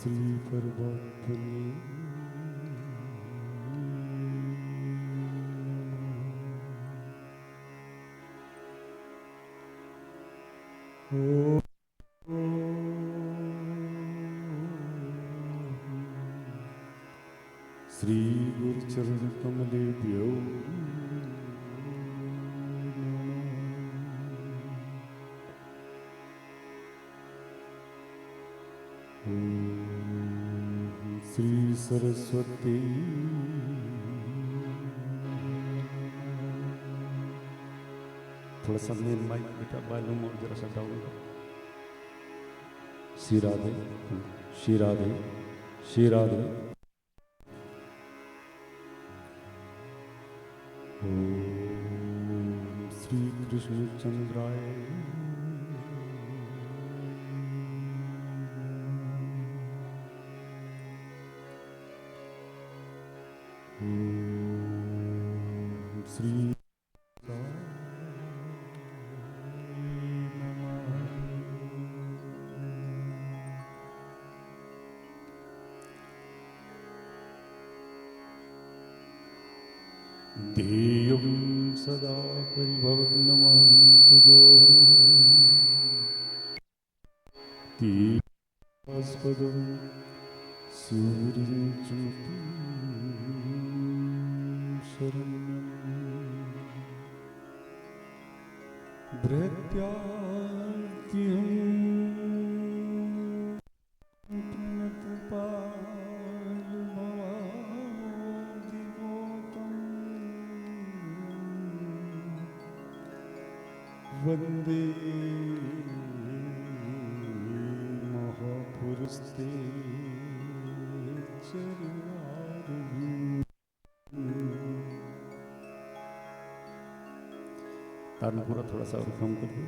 श्री परमात्मने नमः। श्री गुरुचरण कमलेभ्यो श्री सरस्वती थोड़ा सा मेन माइक बेटा वॉल्यूम और जरा सा डाउन करो। श्री राधे श्री राधे श्री राधे। ओम श्री कृष्ण चंद्राय श्री ध्येयं सदा परिभवग्नमस्तुगोस्पदं सूर्यं शरण्यं भृत्यार्तिहं वंदे महापुरुषते तान पूरा थोड़ा सा और कम कर दो।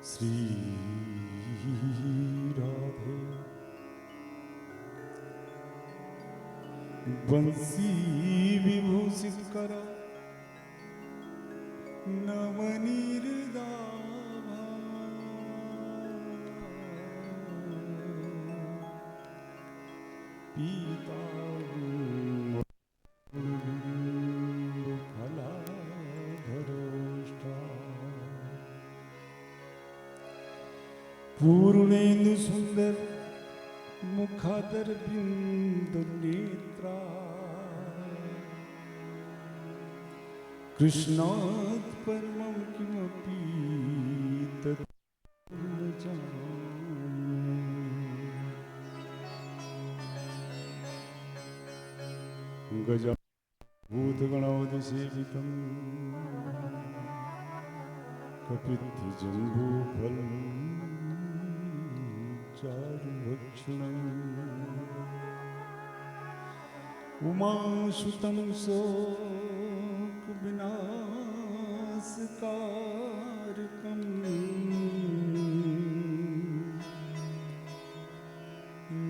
श्री राधे बंसी विभूषित कर नवनीरदाभा पीता पूर्णेन्दु सुंदर मुखादर बिंदु नेत्रा कृष्णात् परमं किमपि तत् न जाने। गजाभूतगणादिसेवितं कपित्थजम्बूफलम् चारुभक्षणम् उमासुतं शोकविनाशकारकम्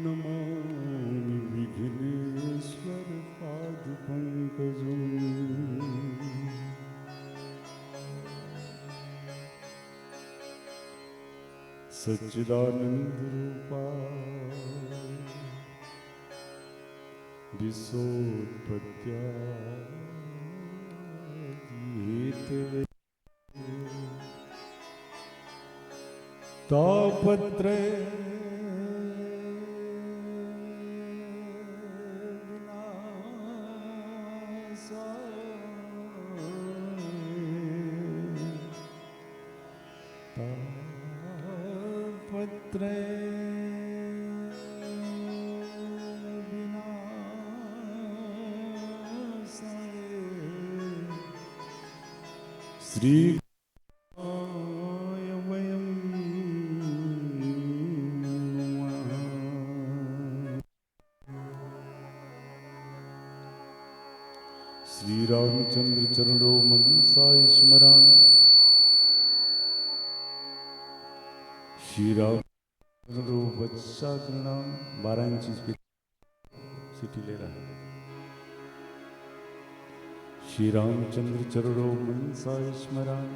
नमामि विघ्नेश्वर पादपङ्कजम्। सच्चिदानंद रूपा विश्वोत्पत्त्यादिहेतवे तापत्रय श्री श्री रामचंद्र चरणों मनसा स्मरण। श्री राम चरणों वत्सा गृणाम। 12 इंच सिटी ले रहा है। श्री रामचंद्र चरणों मनसा स्मरण।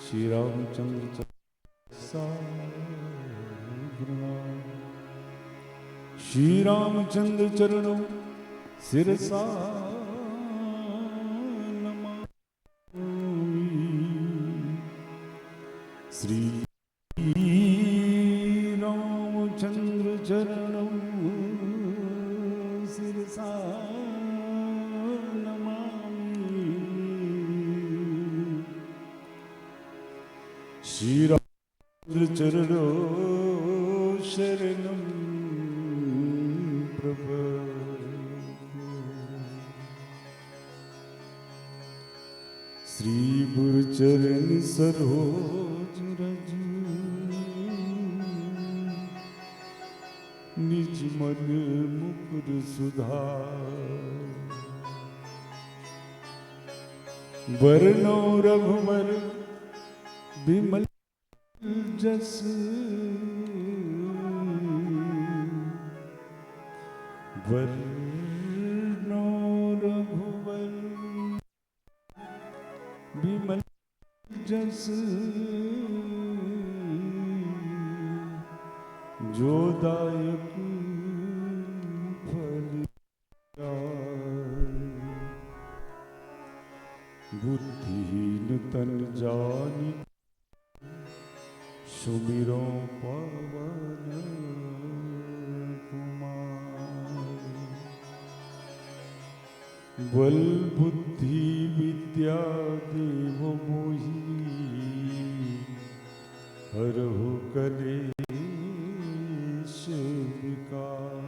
श्री रामचंद्र गृणाम। श्री रामचंद्र चरणों सिरसा श्री रामचंद्र चरणों सिरसा नमामि। श्री रामचंद्र चरणों शरणं प्रपद्ये। श्री गुरुचरण सरोज रज निज मन मुकुर सुधार। वरनो रघुवर विमल जस वरनो रघुवर विमल जस जो दायक फल बुद्धिहीन तन जानि सुमिरो पवन कुमार। बल बुद्धि विद्या देव मोहि हरहु कलेश विकार।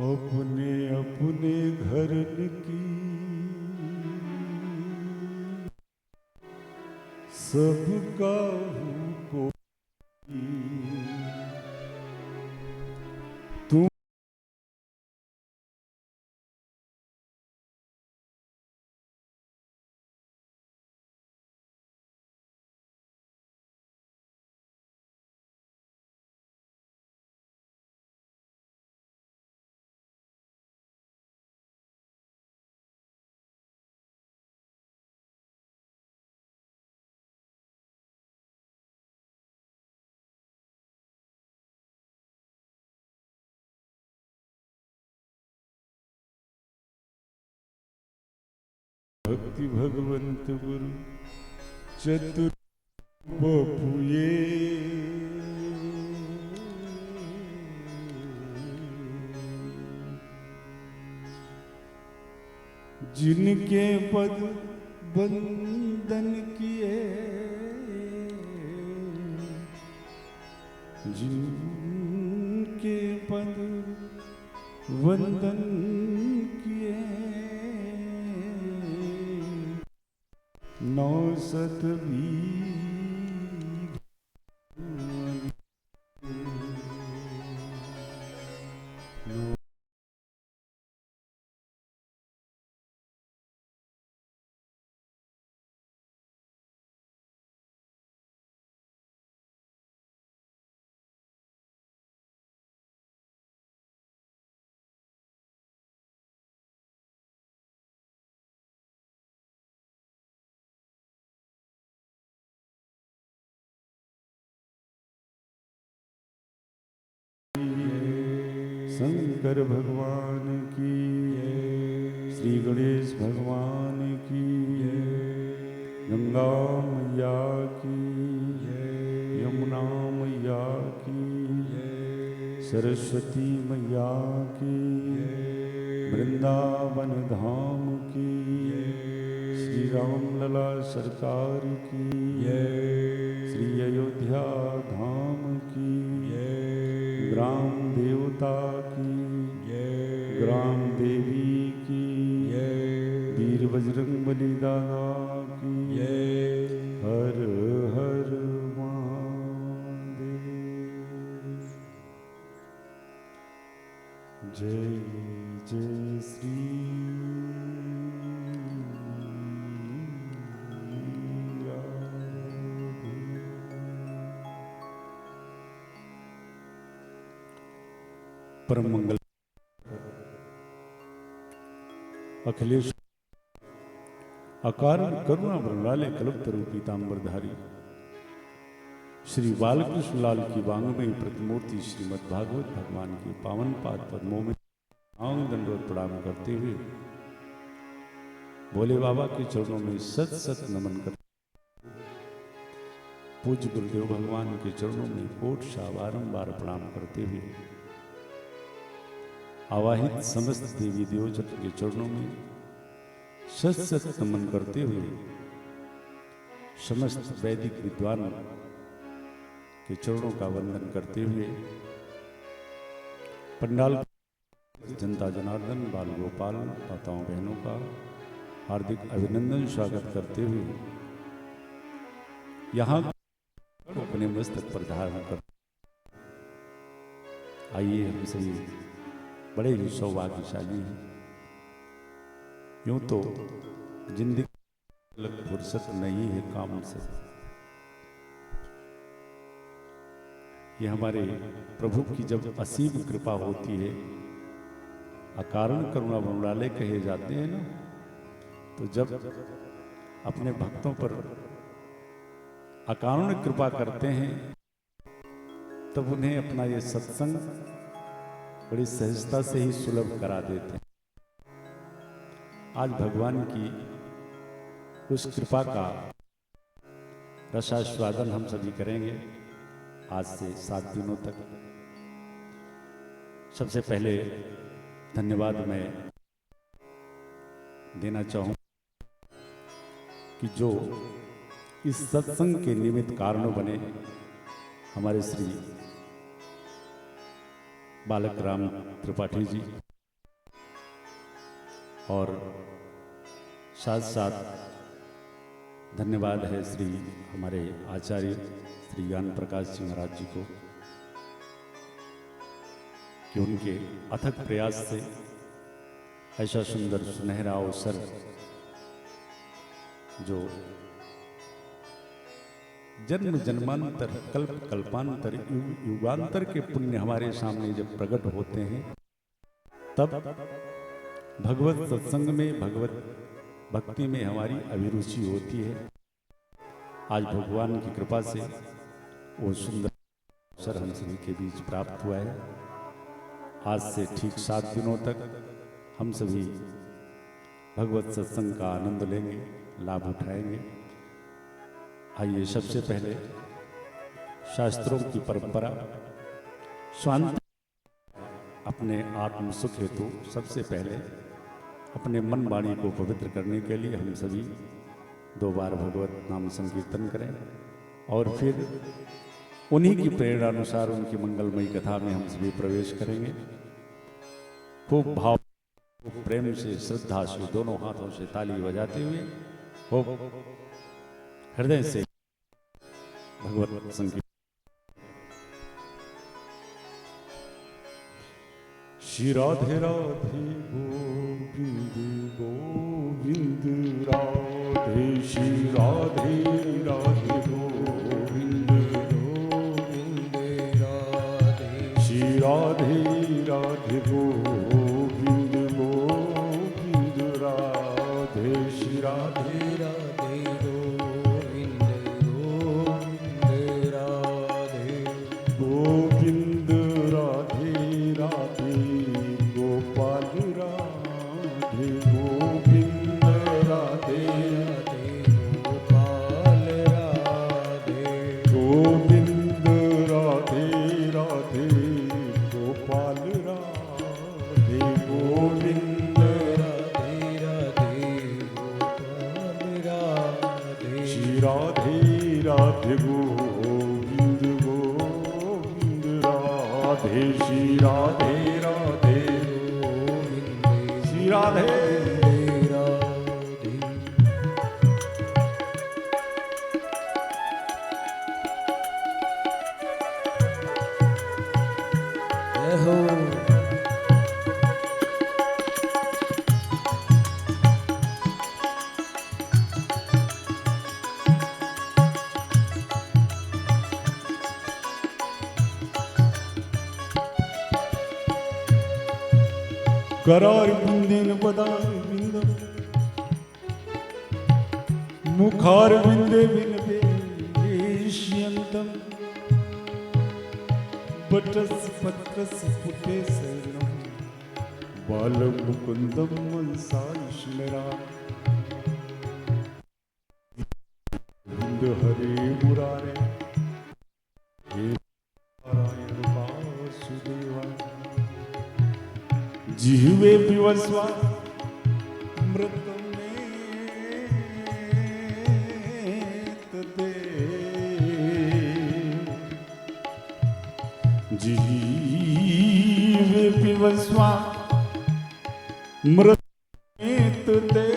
अपने अपने घर की सबका को तुम भक्ति भगवंत गुरु चतुर बपुए। जिनके पद बंदन किए जिनके पद वंदन किए 920 शंकर भगवान की, श्री गणेश भगवान की, गंगा मैया की, यमुना मैया की, सरस्वती मैया की, वृंदावन धाम की, श्री राम लला सरकार की, श्री अयोध्या धाम की, ग्राम देवता की, ग्राम देवी की, वीर बजरंग बली दादा की, हर हर महादेव। जय जय श्री राधे। परम मंगल अखिलेश अकारण करुणा वरणाले कल्पतरु पीतांबरधारी श्री बालकृष्ण लाल की वांगमयी प्रतिमूर्ति श्रीमद् भागवत भगवान के पावन पाद पद्मों में दंडवत प्रणाम करते हुए भोले बाबा के चरणों में सत सत नमन करते, पूज्य गुरुदेव भगवान के चरणों में कोट शाह बारंबार प्रणाम करते हुए आवाहित समस्त देवी देवचर के चरणों में सत सत नमन करते हुए समस्त वैदिक विद्वान के चरणों का वंदन करते हुए पंडाल जनता जनार्दन बाल गोपाल माताओं बहनों का हार्दिक अभिनंदन स्वागत करते हुए यहाँ अपने मस्तक पर धारण कर आइए हम सभी बड़े ही सौभाग्यशाली हैं। यूं तो जिंदगी अलग फुर्सत नहीं है काम से, ये हमारे प्रभु की जब असीम कृपा होती है, अकारण करुणा वरणाले कहे जाते हैं ना, तो जब अपने भक्तों पर अकारण कृपा करते हैं तब उन्हें अपना ये सत्संग बड़ी सहजता से ही सुलभ करा देते हैं। आज भगवान की उस कृपा का रसास्वादन हम सभी करेंगे आज से 7 दिनों तक। सबसे पहले धन्यवाद मैं देना चाहूँ कि जो इस सत्संग के निमित्त कारण बने हमारे श्री बालक राम त्रिपाठी जी और साथ साथ धन्यवाद है श्री हमारे आचार्य श्री ज्ञान प्रकाश जी महाराज जी को कि उनके अथक प्रयास से ऐसा सुंदर सुनहरा अवसर जो जन्म जन्मांतर कल्प कल्पांतर युगांतर के पुण्य हमारे सामने जब प्रकट होते हैं तब भगवत सत्संग में भगवत भक्ति में हमारी अभिरुचि होती है। आज भगवान की कृपा से वो सुंदर अवसर हम सभी के बीच प्राप्त हुआ है। आज से ठीक 7 दिनों तक हम सभी भगवत सत्संग का आनंद लेंगे, लाभ उठाएंगे। आइए सबसे पहले शास्त्रों की परंपरा स्वांत अपने आत्म सुख हेतु सबसे पहले अपने मन वाणी को पवित्र करने के लिए हम सभी 2 बार भगवत नाम संकीर्तन करें और फिर उन्हीं की प्रेरणा अनुसार उनकी मंगलमयी कथा में हम सभी प्रवेश करेंगे। खूब भाव प्रेम से श्रद्धा से दोनों हाथों से ताली बजाते हुए खूब हृदय से भगवत संकीर्तन। श्री राधे राधे गोविंद गोविंद राधे श्री राधे राधे गोविंद गोविंद राधे श्री राधे राधे गोविंद गोविंद राधे श्री राधे राधे गोविंद गोविंद राधे गोविंद राधे राधे गोपाल राधे गोविंद राधे राधे गोपाल राधे गोविंद राधे राधे गोपाल राधे गोविंद राधे राधे गोपाल राधे श्री राधे राधे गोविंद गोविंद राधे श्री राधे राधे गोविंद श्री राधे करार बिंदेन पदार बिंदम मुखार बिंदे बिनवेश्यंतम बटस पत्रस पुटे शरणम बाल मुकुंदम मनसाइश्वरा बिंद हरे मुरारे हे नारायण वासुदेवा जिह्वे पिबस्वा मृतमे तदे जिह्वे पिबस्वा मृतमे तदे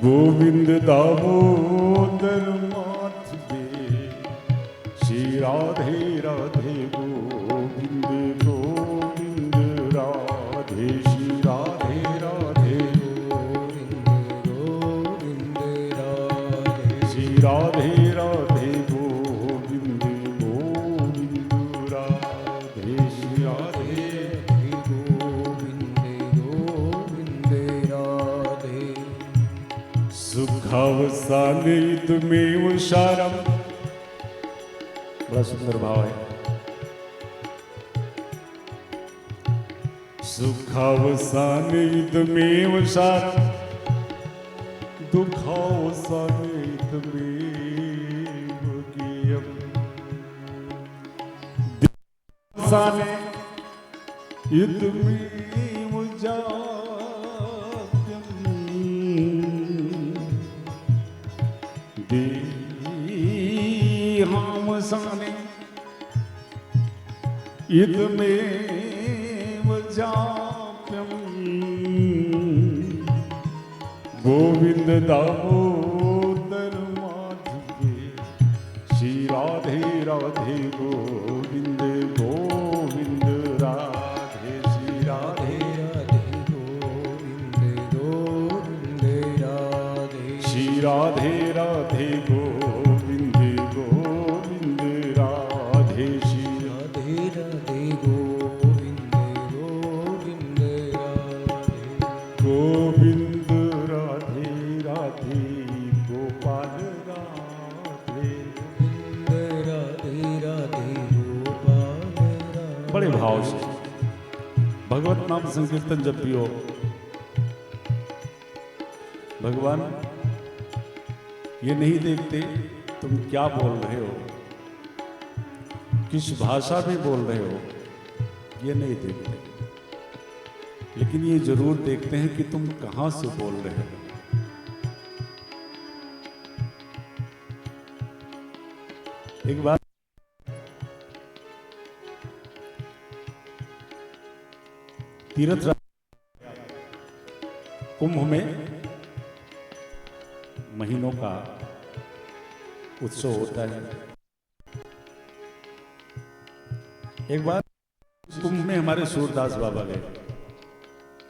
गोविंद दामोदर माधवे श्री राधे राधे गोविंद गोविंद राधे श्री राधे राधे गोविंद गोविंद राधे श्री राधे राधे गोविंद गोविंद राधे श्री राधे गोविंद गोविंद राधे सुखावसाने तुमेव सारम। बड़ा सुंदर भाव है। सुखावसाने तुमेव सारम दुखावसाने तुमेव ज्ञेयम् दिवसाने इदमेव जात्यम् देहावसाने इदमेव जाप्यम् गोविंद दामोदर माधवे श्री राधे राधे गोविंद गोविंद राधे श्री राधे राधे गोविंद गोविंद राधे श्री राधे राधे गोविंद गोविंद राधे श्री राधे राधे गोविंद गोविंद राधे गोविंद राधे राधे गोपाल राधे राधे राधे गोपाल राधे। बड़े भाव से भगवत नाम संकीर्तन जब पियो भगवान ये नहीं देखते तुम क्या बोल रहे हो, किस भाषा में बोल रहे हो, ये नहीं देखते, लेकिन ये जरूर देखते हैं कि तुम कहां से बोल रहे हो। एक बार तीर्थ कुंभ में महीनों का उत्सव होता है। एक बार कुंभ में हमारे सूरदास बाबा गए।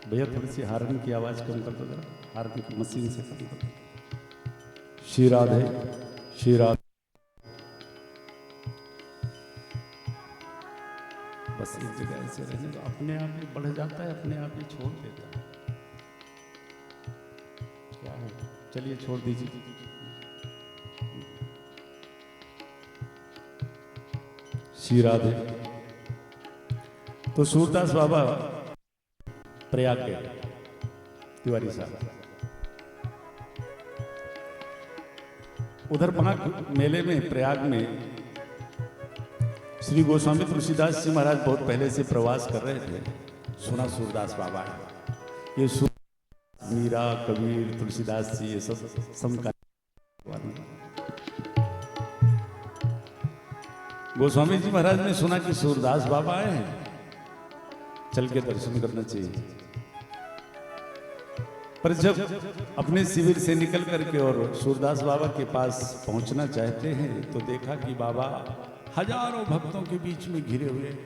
भैया थोड़ी सी हार्न की आवाज कम कर दो जरा, हार्न की मशीन से कम कर दो। श्री राधे श्री राधे। बस इस जगह ऐसे रहने तो अपने आप ही बढ़ जाता है, अपने आप ही छोड़ देता है। क्या है, चलिए छोड़ दीजिए। श्री राधे। तो सूरदास बाबा प्रयाग के तिवारी साहब उधर वहां मेले में प्रयाग में श्री गोस्वामी तुलसीदास जी महाराज बहुत पहले से प्रवास कर रहे थे। सुना सूरदास बाबा है, ये मीरा कबीर तुलसीदास जी ये सब समकालीन। गोस्वामी जी महाराज ने सुना कि सूरदास बाबा आए हैं, चल के दर्शन करना चाहिए। पर जब अपने शिविर से निकल करके और सूरदास बाबा के पास पहुंचना चाहते हैं तो देखा कि बाबा हजारों भक्तों के बीच में घिरे हुए,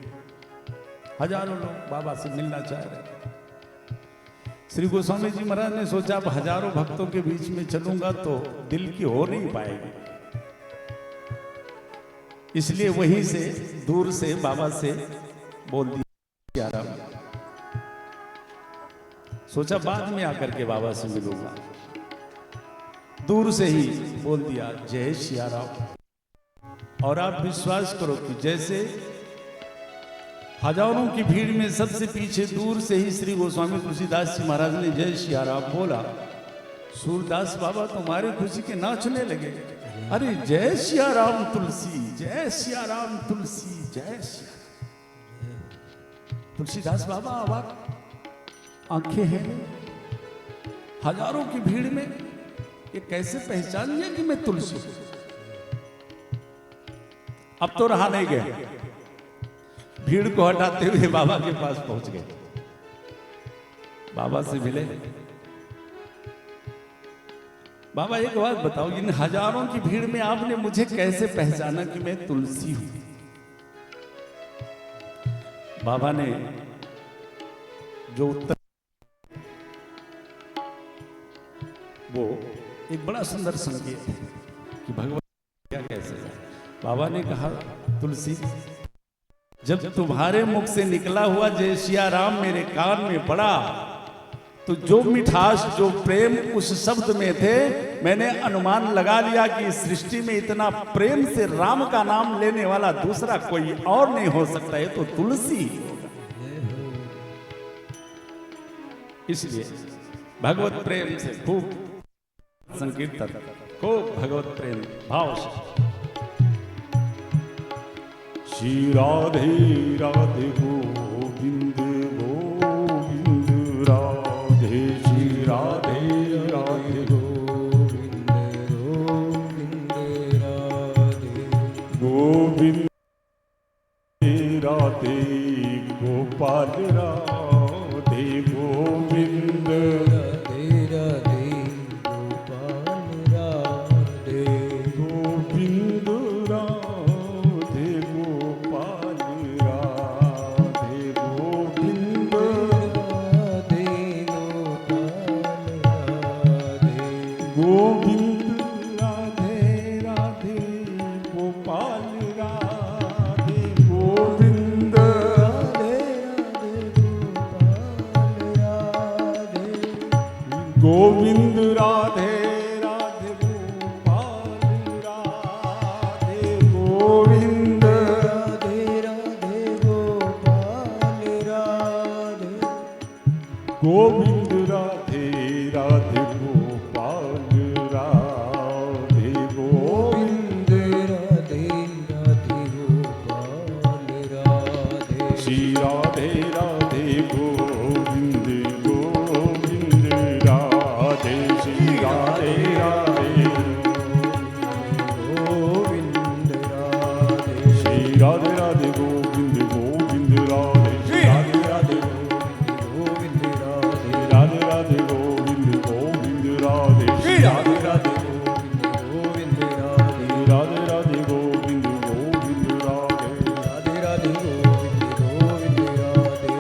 हजारों लोग बाबा से मिलना चाह रहे। श्री गोस्वामी जी महाराज ने सोचा अब हजारों भक्तों के बीच में चलूंगा तो दिल की हो नहीं पाएगी, इसलिए वहीं से दूर से बाबा से बोल दिया राम। सोचा बाद में आकर के बाबा से मिलूंगा, दूर से ही बोल दिया जय सिया राम। और आप विश्वास करो कि जैसे हजारों की भीड़ में सबसे पीछे दूर से ही श्री गोस्वामी तुलसीदास जी महाराज ने जय सिया राम बोला, सूरदास बाबा तुम्हारी खुशी के नाचने लगे। अरे जय सिया राम तुलसी, जय सिया राम तुलसी, जय सिया। तुलसीदास बाबा अवाक, आंखें हैं, हजारों की भीड़ में ये कैसे पहचान लिया कि मैं तुलसी। अब तो रहा नहीं गया, भीड़ को हटाते हुए बाबा के पास पहुंच गए, बाबा से मिले। बाबा एक बात बताओ, इन हजारों की भीड़ में आपने मुझे कैसे पहचाना कि मैं तुलसी हूं। बाबा ने जो उत्तर, वो एक बड़ा सुंदर संकेत है कि भगवान क्या कैसे है। बाबा ने कहा तुलसी, जब तुम्हारे मुख से निकला हुआ जय सिया राम मेरे कान में पड़ा, तो जो मिठास जो प्रेम उस शब्द में थे, मैंने अनुमान लगा लिया कि इस सृष्टि में इतना प्रेम से राम का नाम लेने वाला दूसरा कोई और नहीं हो सकता है, तो तुलसी। इसलिए भगवत प्रेम से खूब संकीर्तन, खूब भगवत प्रेम भाव से श्री राधे राधे गोविंद गोविंद राधे, श्री राधे राधे गोविंद गोविंद राधे गोविंद राधे गोपाल राधे गोविंद राधे राधे गोपाल राधे गोविंद राधे गोपाल राधे गोविंद राधे गोपाल राधे गोविंद राधे राधे गोपाल राधे गोविंद गोविंद राधे राधे गोपाल राधे गोविंद राधे राधे गोपाल राधे गोविंद राधे राधे गोपाल राधे गोविंद राधे राधे गोपाल राधे श्री राधे राधे गोविंद गोविंद राधे श्री राधे राधे गोविंद राधे श्री राधे राधे गोविंद गोविंद राधे श्री राधे राधे गोविंद राधे राधे राधे गोविंद गोविंद राधे श्री राधे राधे गोविंद राधे राधे राधे गोविंद गोविंद राधे राधे राधे गोविंद गोविंद राधे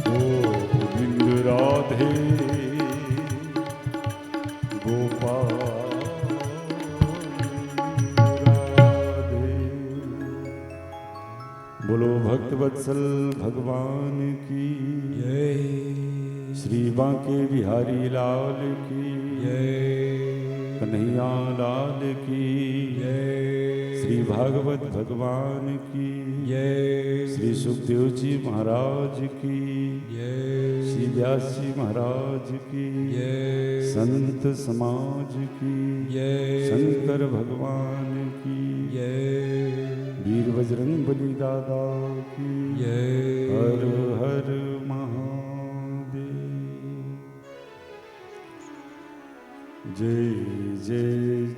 गोविंद राधे बोलो भक्त वत्सल भगवान की जय, श्री बांके बिहारी लाल की जय, कन्हैया लाल की जय, श्री भागवत भगवान की जय, श्री सुखदेव जी महाराज की जय, श्री व्यास जी महाराज की जय, संत समाज की जय, शंकर भगवान की जय, वीर बजरंग बली दादा की जय, हर हर महादेव। जय जय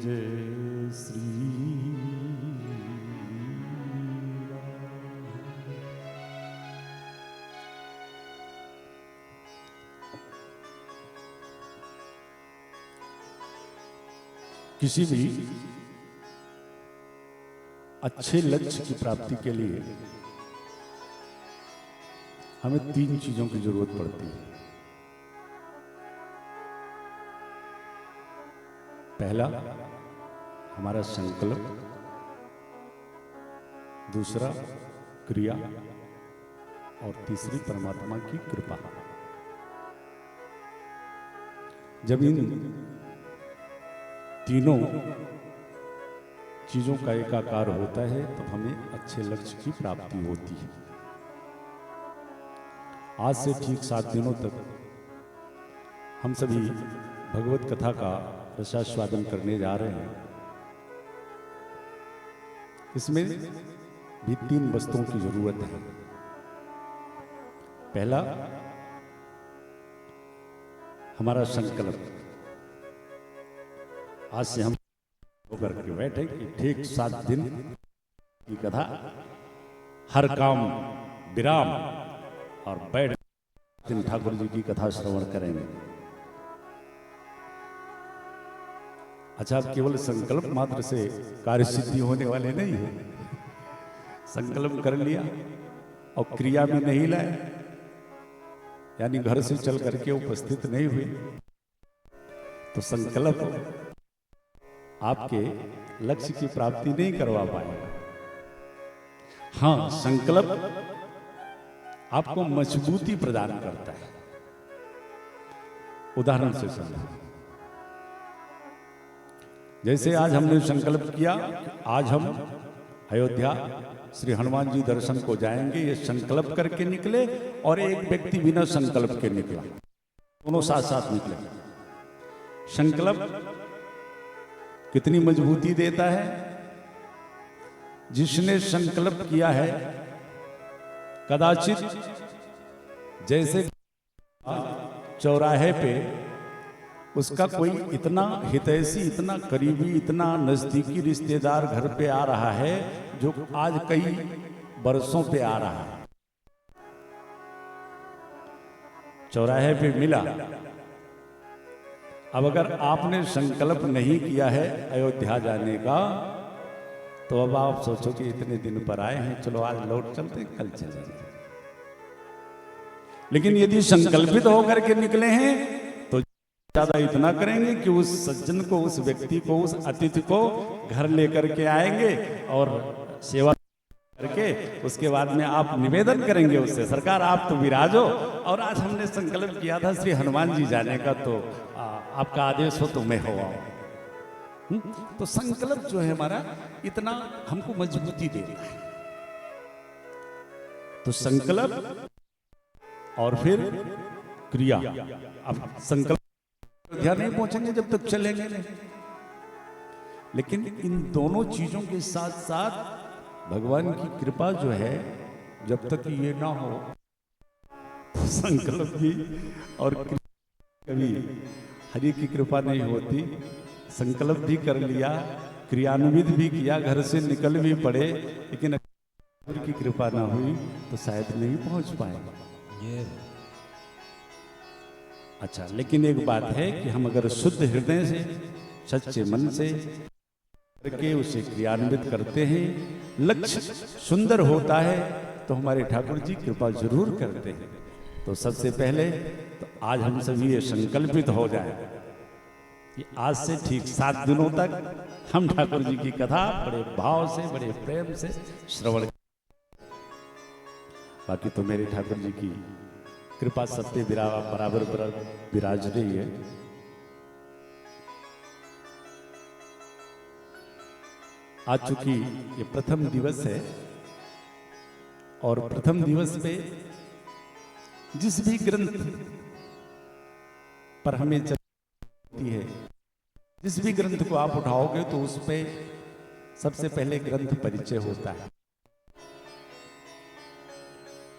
जय श्री किसी भी अच्छे लक्ष्य की प्राप्ति के लिए हमें 3 चीजों की जरूरत पड़ती है। पहला हमारा संकल्प, दूसरा क्रिया और तीसरी परमात्मा की कृपा। जब इन तीनों चीजों का एकाकार होता है तब हमें अच्छे लक्ष्य की प्राप्ति होती है। आज से ठीक 7 दिनों तक हम सभी भगवत कथा का रसास्वादन करने जा रहे हैं। इसमें भी 3 वस्तुओं की जरूरत है। पहला, हमारा संकल्प। आज से हम होकर के बैठे कि ठीक 7 दिन की कथा, हर काम विराम और बैठ दिन ठाकुर जी की कथा श्रवण करेंगे। अच्छा, आप केवल संकल्प मात्र से कार्य सिद्धि होने वाले नहीं है। संकल्प कर लिया और क्रिया में नहीं लाए, यानी घर से चल करके उपस्थित नहीं हुए, तो संकल्प आपके लक्ष्य की प्राप्ति नहीं करवा पाएगा। हाँ, संकल्प आपको मजबूती प्रदान करता है। उदाहरण से समझो, जैसे आज हमने संकल्प किया, आज हम अयोध्या श्री हनुमान जी दर्शन को जाएंगे, ये संकल्प करके निकले, और एक व्यक्ति बिना संकल्प के निकला, दोनों साथ साथ निकले। संकल्प कितनी मजबूती देता है। जिसने संकल्प किया है, कदाचित जैसे चौराहे पे उसका कोई इतना हितैषी, इतना करीबी, इतना नजदीकी रिश्तेदार घर पे आ रहा है जो आज कई बरसों पे आ रहा है, चौराहे पे मिला। अब अगर आपने संकल्प नहीं किया है अयोध्या जाने का, तो अब आप सोचो कि इतने दिन पर आए हैं, चलो आज लौट चलते, कल चलेंगे। लेकिन यदि संकल्पित होकर के निकले हैं तो ज्यादा इतना करेंगे कि उस सज्जन को, उस व्यक्ति को, उस अतिथि को घर लेकर के आएंगे और सेवा करके उसके बाद में आप निवेदन करेंगे उससे, सरकार आप तो विराजो, और आज हमने संकल्प किया था श्री हनुमान जी जाने का, तो आपका आदेश हो तो मैं हो आऊं। तो संकल्प जो है हमारा इतना हमको मजबूती देता है। तो संकल्प और फिर क्रिया। अब संकल्प ध्यान नहीं पहुंचेंगे जब तक चलेंगे नहीं, लेकिन इन दोनों चीजों के साथ साथ भगवान की कृपा जो है, जब तक ये ना हो तो संकल्प भी और कभी हरि की कृपा नहीं होती। संकल्प भी कर लिया, क्रियान्वित भी किया, घर से निकल भी पड़े, लेकिन अगर की कृपा ना हुई तो शायद नहीं पहुंच पाएगा। अच्छा, लेकिन एक बात है कि हम अगर शुद्ध हृदय से, सच्चे मन से करके उसे क्रियान्वित करते हैं, लक्ष्य सुंदर होता है, तो हमारे ठाकुर जी कृपा जरूर करते हैं। तो सबसे पहले तो आज हम सभी ये संकल्पित हो जाए कि आज से ठीक 7 दिनों तक हम ठाकुर जी की कथा बड़े भाव से, बड़े प्रेम से श्रवण। बाकी तो मेरे ठाकुर जी की कृपा सत्य बराबर विराज रही है। आज चूंकि ये प्रथम दिवस है, और प्रथम दिवस पे जिस भी ग्रंथ पर हमें चलती है, जिस भी ग्रंथ को आप उठाओगे तो उस पे सबसे पहले ग्रंथ परिचय होता है।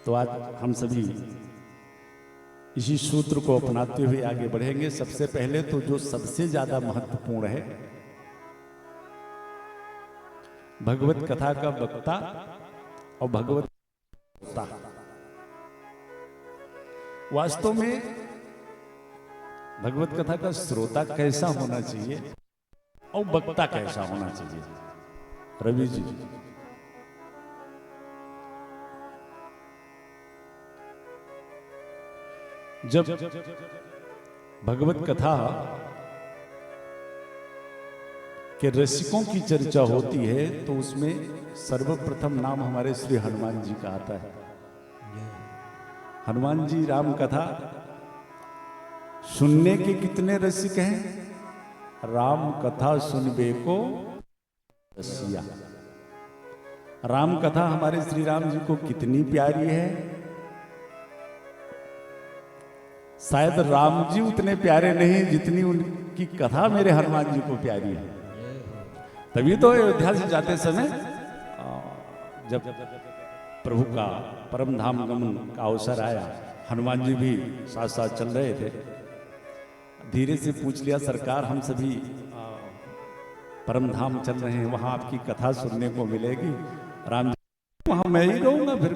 तो आज हम सभी इसी सूत्र को अपनाते हुए आगे बढ़ेंगे। सबसे पहले तो जो सबसे ज्यादा महत्वपूर्ण है, भगवत कथा का वक्ता और भगवत श्रोता। वास्तव में भगवत कथा का श्रोता कैसा होना चाहिए और वक्ता कैसा होना चाहिए, रवि जी? जब भगवत कथा के रसिकों की चर्चा होती है तो उसमें सर्वप्रथम नाम हमारे श्री हनुमान जी का आता है। हनुमान जी राम कथा सुनने के कितने रसिक हैं? राम कथा सुनबे को रसिया। राम कथा हमारे श्री राम जी को कितनी प्यारी है। शायद राम जी उतने प्यारे नहीं जितनी उनकी कथा मेरे हनुमान जी को प्यारी है। तभी तो अयोध्या से जाते समय जब प्रभु का परम धाम गमन का अवसर आया, हनुमान जी भी साथ साथ चल रहे थे। धीरे से पूछ लिया, सरकार हम सभी परम धाम चल रहे हैं, वहां आपकी कथा सुनने को मिलेगी? राम जी, वहां मैं ही रहूंगा, फिर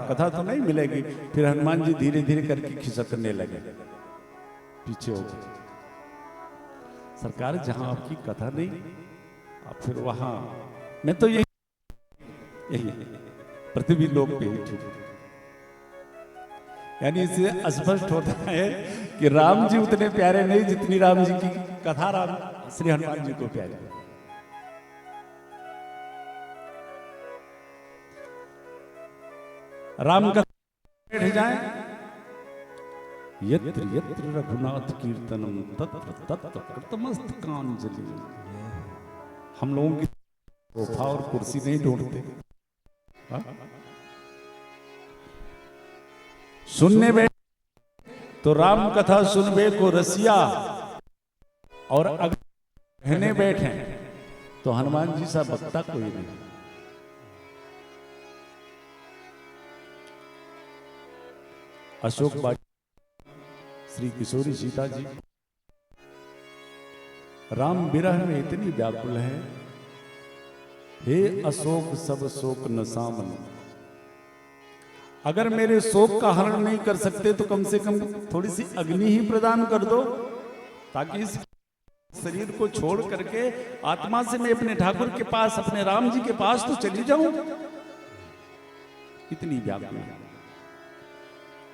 कथा तो नहीं मिलेगी। फिर हनुमान जी धीरे धीरे करके खिसकने लगे, पीछे हो गए। सरकार जहां आपकी कथा नहीं, आप फिर वहां मैं तो यही पृथ्वी लोक पे ही ठीक। यानी इससे स्पष्ट होता है कि राम जी उतने प्यारे नहीं जितनी राम जी की कथा राम श्री हनुमान जी को प्यारी। राम कथा बैठ जाए, यत्र यत्र रघुनाथ कीर्तनम तत्र तत्र कृतमस्तकांजलि। हम लोगों की सोफा और कुर्सी नहीं ढूंढते, सुनने बैठ तो राम कथा सुनबे को रसिया, और अगर कहने बैठे तो हनुमान जी सा बकता कोई नहीं। अशोक बाटी श्री किशोरी सीता जी राम विरह में इतनी व्याकुल है, हे अशोक सब शोक न सामन। अगर मेरे शोक का हरण नहीं कर सकते तो कम से कम थोड़ी सी अग्नि ही प्रदान कर दो, ताकि इस शरीर को छोड़ करके आत्मा से मैं अपने ठाकुर के पास, अपने राम जी के पास तो चली जाऊं। इतनी व्याकुल।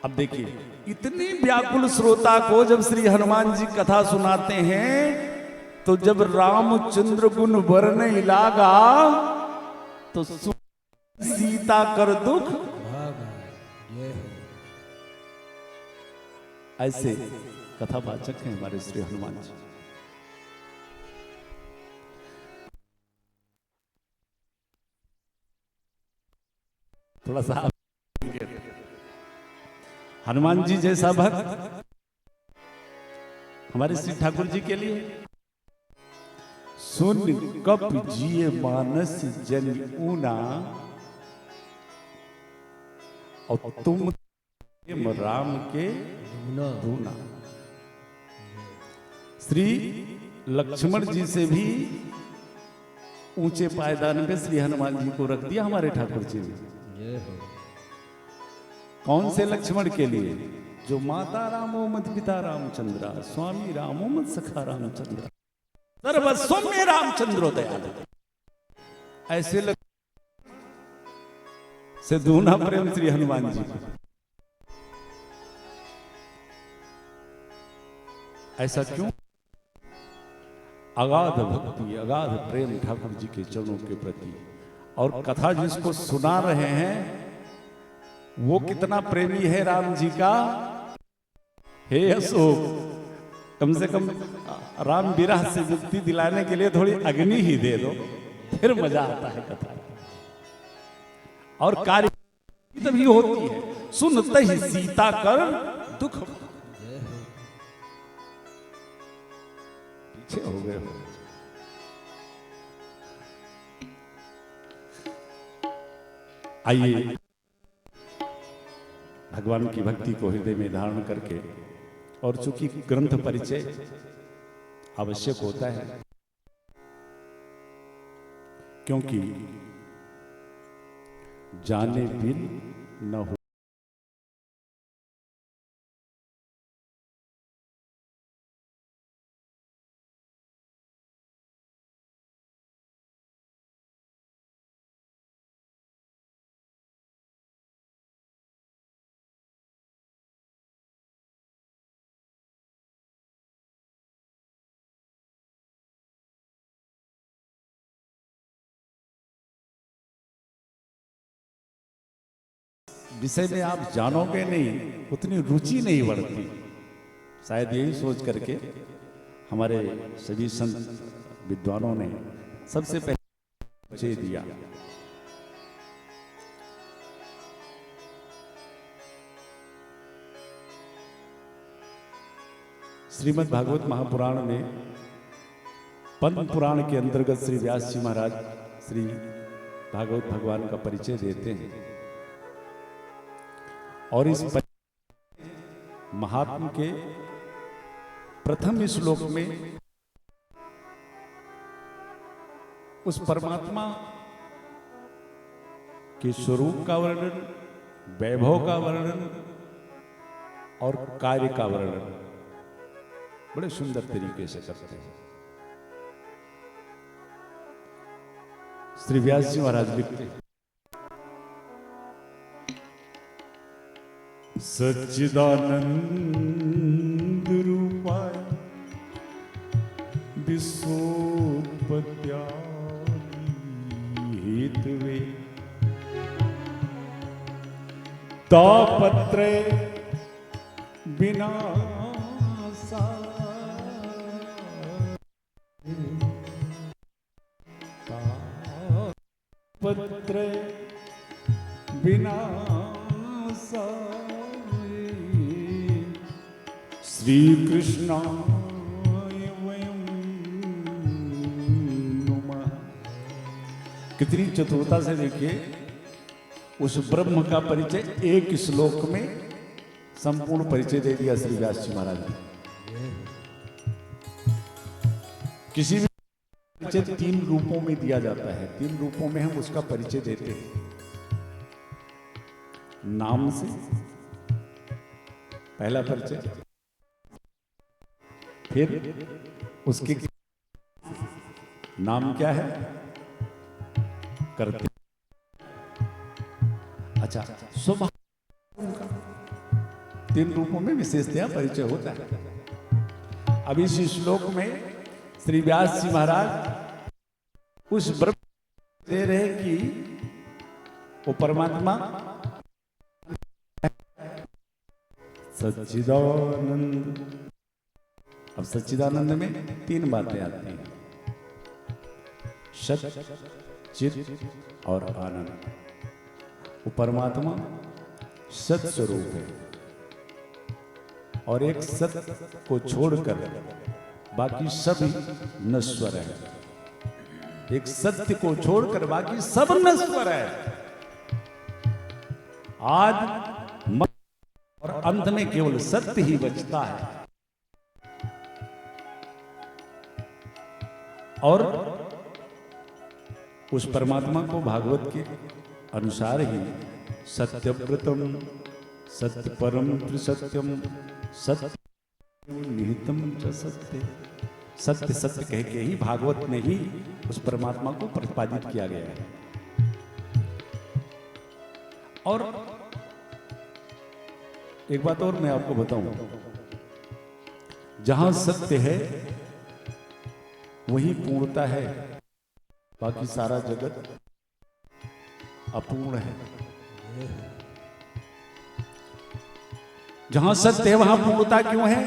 अब देखिए, इतनी व्याकुल श्रोता को जब श्री हनुमान जी कथा सुनाते हैं, तो जब रामचंद्र गुण वर्ण लागा तो सीता कर दुख। ऐसे कथावाचक हैं हमारे श्री हनुमान जी। थोड़ा सा हनुमान जी जैसा भक्त हमारे श्री ठाकुर जी के लिए, सुन कप जिए मानस जन ऊना, और तुम राम के दूना। श्री लक्ष्मण जी से भी ऊंचे पायदान पे श्री हनुमान जी को रख दिया हमारे ठाकुर जी ने। कौन से लक्ष्मण के लिए? जो माता रामो मत पिता रामचंद्रा, स्वामी रामो मत सखा रामचंद्रा, सर्वस्व में रामचंद्रो दयाल। ऐसे से दूना प्रेम श्री हनुमान जी को। ऐसा क्यों? अगाध भक्ति, अगाध प्रेम ठाकुर जी के चरणों के प्रति। और कथा जिसको सुना रहे हैं वो कितना प्रेमी है राम जी का। हे अशोक, कम से कम राम विरह से मुक्ति दिलाने के लिए थोड़ी अग्नि ही दे दो, फिर मजा आता है कथा। और कार्य तभी होती है, सुनते ही सीता कर दुख। पीछे हो गए हो। आइए भगवान की भक्ति को हृदय में धारण करके, और चूंकि ग्रंथ परिचय आवश्यक होता है, क्योंकि जाने बिन न हो। विषय में आप जानोगे नहीं, उतनी रुचि नहीं बढ़ती। शायद यही सोच करके हमारे सभी संत विद्वानों ने सबसे पहले परिचय दिया। श्रीमद् भागवत महापुराण में पद्म पुराण के अंतर्गत श्री व्यास जी महाराज श्री भागवत भगवान का परिचय देते हैं और इस महात्मा के प्रथम श्लोक में उस परमात्मा के स्वरूप का वर्णन, वैभव का वर्णन और कार्य का वर्णन बड़े सुंदर तरीके से करते हैं। श्री व्यास जी महाराज लिखते हैं, सच्चिदानंद रूपाय विश्वोत्पत्त्यादि हेतवे तापत्रय विनाशाय तापत्रय विनाशाय श्री कृष्णाय वयं नमः। कितनी चतुरता से देखिए, उस ब्रह्म का परिचय एक श्लोक में संपूर्ण परिचय दे दिया श्री व्यास जी महाराज ने। किसी भी परिचय 3 रूपों में दिया जाता है, 3 रूपों में हम उसका परिचय देते हैं। नाम से पहला परिचय, फिर उसके नाम क्या है, करते, अच्छा स्वभाव, 3 रूपों में विशेषतया परिचय होता है। अब इस श्लोक में श्री व्यास जी महाराज उस ब्रह्म दे रहे कि वो परमात्मा सच्चिदानंद। अब सच्चिदानंद में 3 बातें आती हैं, सत, चित और आनंद। वो परमात्मा सत स्वरूप है और एक सत को छोड़कर बाकी सब नश्वर है। एक सत्य को छोड़कर बाकी सब नश्वर है। आज और अंत में केवल सत्य ही बचता है। और उस परमात्मा को भागवत के अनुसार ही सत्यव्रतम सत्य परम त्रिसत्यम सत्य निहितम च सत्य, सत्य सत्य कह के ही भागवत में ही उस परमात्मा को प्रतिपादित किया गया है। और एक बात और मैं आपको बताऊं, जहां सत्य है वही पूर्णता है, बाकी सारा जगत अपूर्ण है। जहां सत्य है वहां पूर्णता क्यों है?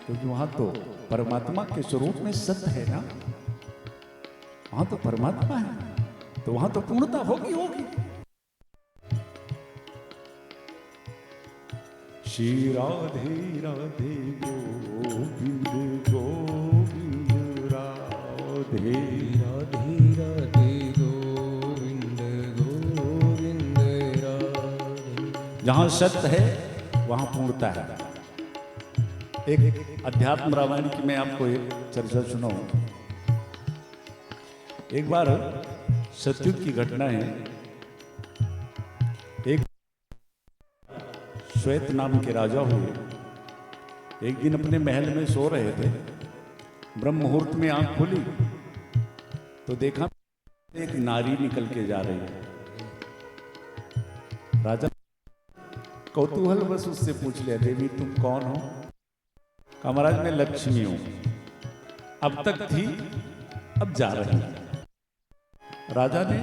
क्योंकि वहां तो परमात्मा के स्वरूप में सत्य है ना, वहां तो परमात्मा है, तो वहां तो पूर्णता होगी होगी। श्री राधे राधे गोविंद गोविंद राधे राधे राधे गोविंद गोविंद राधे। जहां सत्य है वहां पूर्णता है। एक अध्यात्म रामायण की मैं आपको एक चर्चा सुनाऊं। एक बार सतयुग की घटना है। एक श्वेत नाम के राजा हुए, एक दिन अपने महल में सो रहे थे। ब्रह्म मुहूर्त में आंख खुली तो देखा एक नारी निकल के जा रही है। राजा कौतूहल बस उससे पूछ लिया, देवी तुम कौन हो? कहा महाराज मैं लक्ष्मी हूं, अब तक थी अब जा रही। राजा ने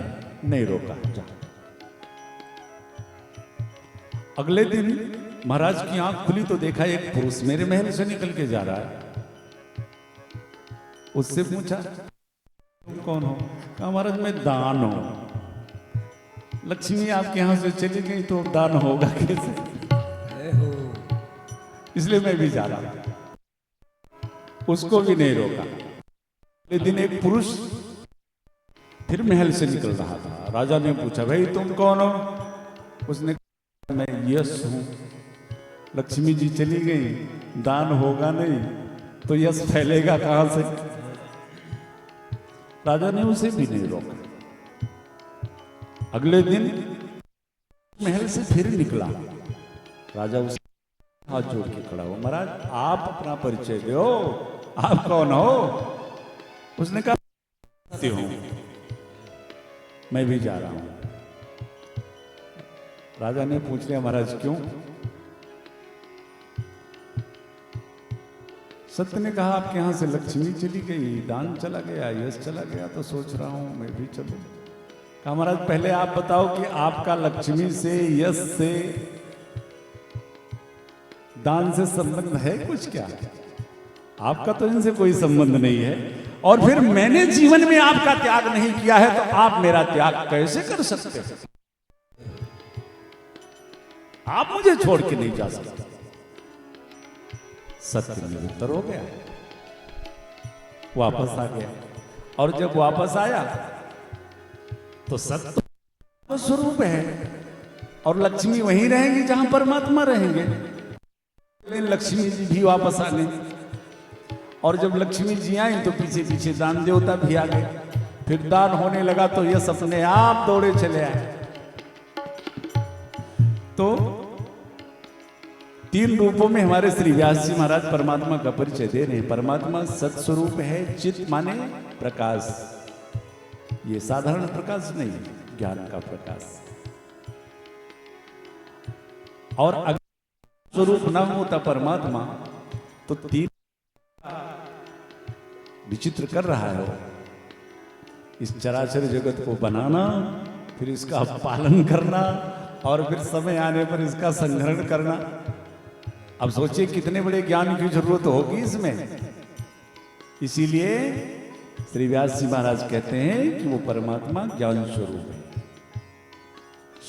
नहीं रोका, जा। अगले दिन महाराज की आंख खुली तो देखा एक पुरुष मेरे महल से निकल के जा रहा है। उससे पूछा तुम कौन हो? कहा महाराज मैं दान हूं। लक्ष्मी आपके यहां से चली गई तो दान होगा कैसे? इसलिए मैं भी जा रहा हूं। उसको भी नहीं रोका। अगले दिन एक पुरुष फिर महल से निकल रहा था। राजा ने पूछा भाई तुम कौन हो? उसने कहा मैं यश हूं। लक्ष्मी जी चली गई, दान होगा नहीं तो यश फैलेगा कहां से? राजा ने उसे भी नहीं रोका। अगले दिन महल से फिर निकला। राजा उसे हाथ जोड़ के खड़ा हुआ, महाराज आप अपना परिचय दो, आप कौन हो? उसने कहा हूं, मैं भी जा रहा हूं। राजा ने पूछ लिया महाराज क्यों? सत्य ने कहा आपके यहां से लक्ष्मी चली गई, दान चला गया, यश चला गया, तो सोच रहा हूं मैं भी चलूं। कहा महाराज पहले आप बताओ कि आपका लक्ष्मी से, यश से, दान से संबंध है कुछ क्या? आपका तो इनसे कोई संबंध नहीं है, और फिर मैंने जीवन में आपका त्याग नहीं किया है तो आप मेरा त्याग कैसे कर सकते हैं? आप मुझे छोड़ के नहीं जा सकते। सत्य निरुत्तर हो गया, वापस आ गया। और जब वापस आया तो सत्य तो स्वरूप है और लक्ष्मी वहीं रहेंगी जहां परमात्मा रहेंगे। लक्ष्मी जी भी वापस आ गई, और जब लक्ष्मी जी आई तो पीछे पीछे दान देवता भी आ गए। फिर दान होने लगा तो यश अपने आप दौड़े चले आए। तो तीन रूपों में हमारे श्री व्यास जी महाराज परमात्मा का परिचय दे रहे हैं। परमात्मा सत्स्वरूप है, चित माने प्रकाश, ये साधारण प्रकाश नहीं, ज्ञान का प्रकाश। और अगर स्वरूप न होता परमात्मा तो तीन विचित्र कर रहा है वो, इस चराचर जगत को बनाना, फिर इसका पालन करना, और फिर समय आने पर इसका संग्रहण करना। अब सोचिए कितने बड़े ज्ञान की जरूरत होगी इसमें। इसीलिए श्री व्यास जी महाराज कहते हैं कि वो परमात्मा ज्ञान स्वरूप है।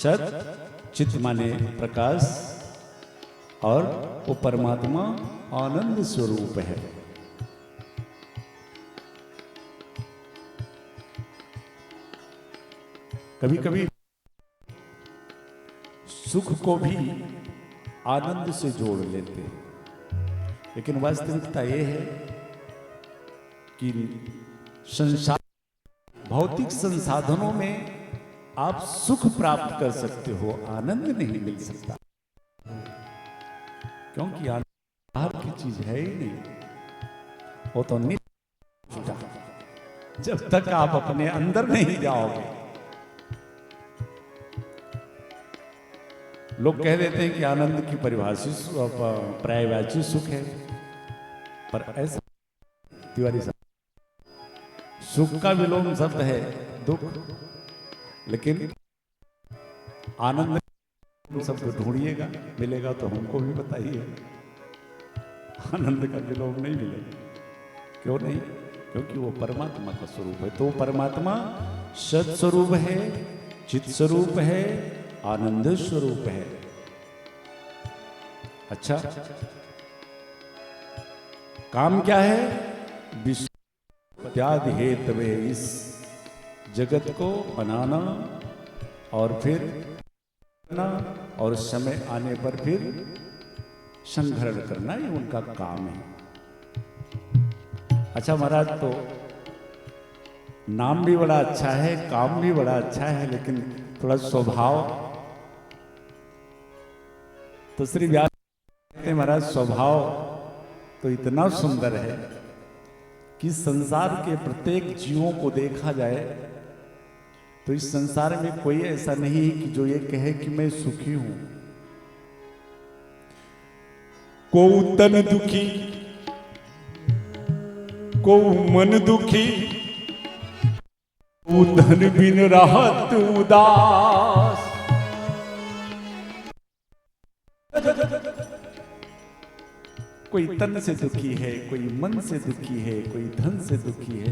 सत चित माने प्रकाश, और वो परमात्मा आनंद स्वरूप है। कभी कभी सुख को भी आनंद से जोड़ लेते हैं, लेकिन वास्तविकता यह है कि संसार भौतिक संसाधनों में आप सुख प्राप्त कर सकते हो, आनंद नहीं मिल सकता, क्योंकि आनंद बाहर की चीज है ही नहीं, वो तो नित्य। जब तक आप अपने अंदर नहीं जाओगे। लोग कह देते हैं कि आनंद की परिभाषित पर्यायवाची सुख है, पर ऐसा तिवारी साहब, सुख का विलोम शब्द है दुख, लेकिन आनंद शब्द ढूंढिएगा, मिलेगा तो हमको भी बताइए। आनंद का विलोम नहीं मिलेगा। क्यों नहीं? क्योंकि वो परमात्मा का स्वरूप है। तो परमात्मा सत स्वरूप है, चित स्वरूप है, आनंद स्वरूप है। अच्छा, काम क्या है? विश्वादि हेतवे, इस जगत को बनाना और फिर करना, और समय आने पर फिर संग्रहण करना, ये उनका काम है। अच्छा महाराज, तो नाम भी बड़ा अच्छा है, काम भी बड़ा अच्छा है, लेकिन थोड़ा स्वभाव, तो श्री व्यास कहते हैं महाराज स्वभाव तो इतना सुंदर है कि संसार के प्रत्येक जीवों को देखा जाए तो इस संसार में कोई ऐसा नहीं है कि जो ये कहे कि मैं सुखी हूं। को तन दुखी, को मन दुखी, धन बिन रहत उदास, कोई तन से दुखी है, कोई मन से दुखी है, कोई धन से दुखी है।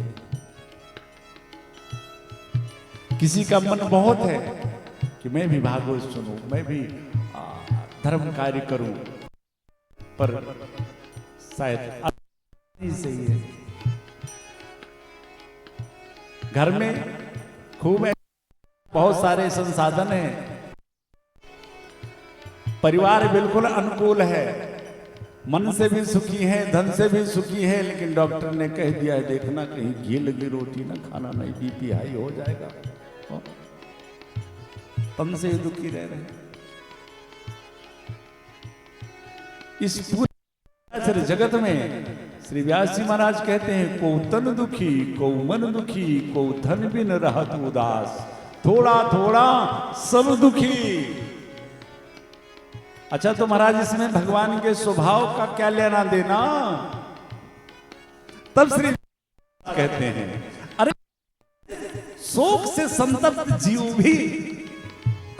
किसी का मन बहुत है कि मैं भी भागवत सुनूं, मैं भी धर्म कार्य करूं, पर शायद सही है। घर में खूब बहुत सारे संसाधन हैं, परिवार बिल्कुल अनुकूल है, मन से भी सुखी है, धन से भी सुखी है, लेकिन डॉक्टर ने कह दिया है देखना कहीं घी लगी रोटी ना खाना, नहीं बीपी हाई हो जाएगा। तन से ही दुखी रह रहे हैं। इस पूरे जगत में श्री व्यास जी महाराज कहते हैं को तन दुखी, को मन दुखी, को धन बिन रहत उदास, थोड़ा थोड़ा सब दुखी। अच्छा तो महाराज इसमें भगवान के स्वभाव का क्या लेना देना? तब श्री कहते हैं अरे शोक से संतप्त जीव भी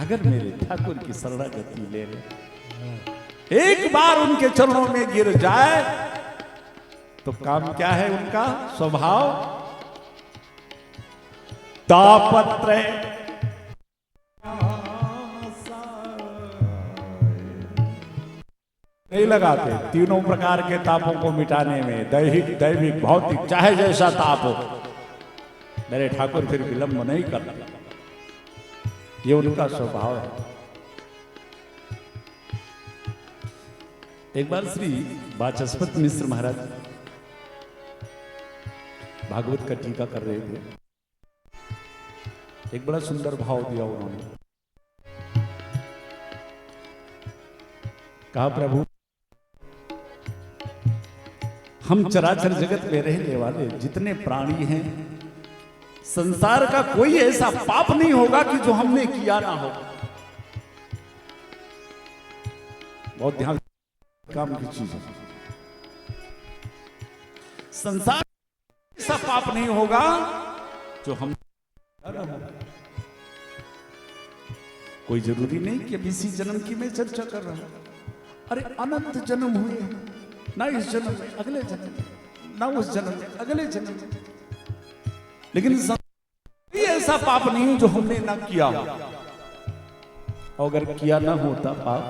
अगर मेरे ठाकुर की शरणागति ले ले, एक बार उनके चरणों में गिर जाए तो काम क्या है उनका स्वभाव? तापत्र नहीं लगाते तीनों प्रकार के तापों को मिटाने में, दैहिक दैविक भौतिक चाहे जैसा ताप हो, मेरे ठाकुर फिर विलंब नहीं करते। ये उनका स्वभाव है। एक बार श्री वाचस्पति मिश्र महाराज भागवत का टीका कर रहे थे, एक बड़ा सुंदर भाव दिया उन्होंने। कहा प्रभु हम चराचर जगत में रहने वाले जितने प्राणी हैं, संसार का कोई ऐसा पाप नहीं होगा कि जो हमने किया ना हो। बहुत ध्यान काम की चीज है। संसार ऐसा पाप नहीं होगा जो हम कोई जरूरी नहीं कि अब इसी जन्म की मैं चर्चा कर रहा हूं। अरे अनंत जन्म हुए, ना इस जन्म में अगले जन्म में, ना उस जन्म में अगले जन्म में, लेकिन ऐसा पाप नहीं जो हमने ना किया। अगर किया ना होता पाप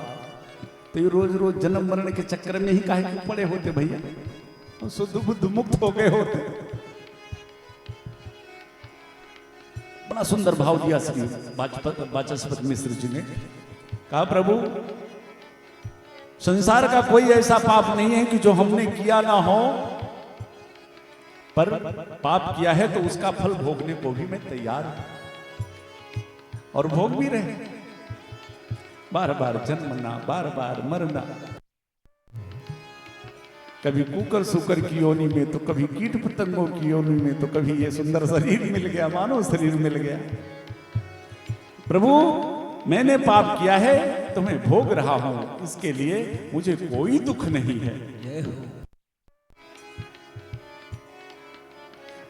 तो ये रोज रोज जन्म मरण के चक्कर में ही काहे क्यों पड़े होते भैया, शुद्ध बुद्ध मुक्त हो गए होते। बड़ा सुंदर भाव दिया श्री वाचस्पति मिश्र जी ने। कहा प्रभु संसार का कोई ऐसा पाप नहीं है कि जो हमने किया ना हो, पर पाप किया है तो उसका फल भोगने को भी मैं तैयार हूं और भोग भी रहे। बार बार जन्मना, बार बार मरना, कभी कुकर सुकर की योनि में, तो कभी कीट पतंगों की योनि में, तो कभी ये सुंदर शरीर मिल गया, मानव शरीर मिल गया। प्रभु मैंने पाप किया है तो मैं भोग रहा हूं, इसके लिए मुझे कोई दुख नहीं है।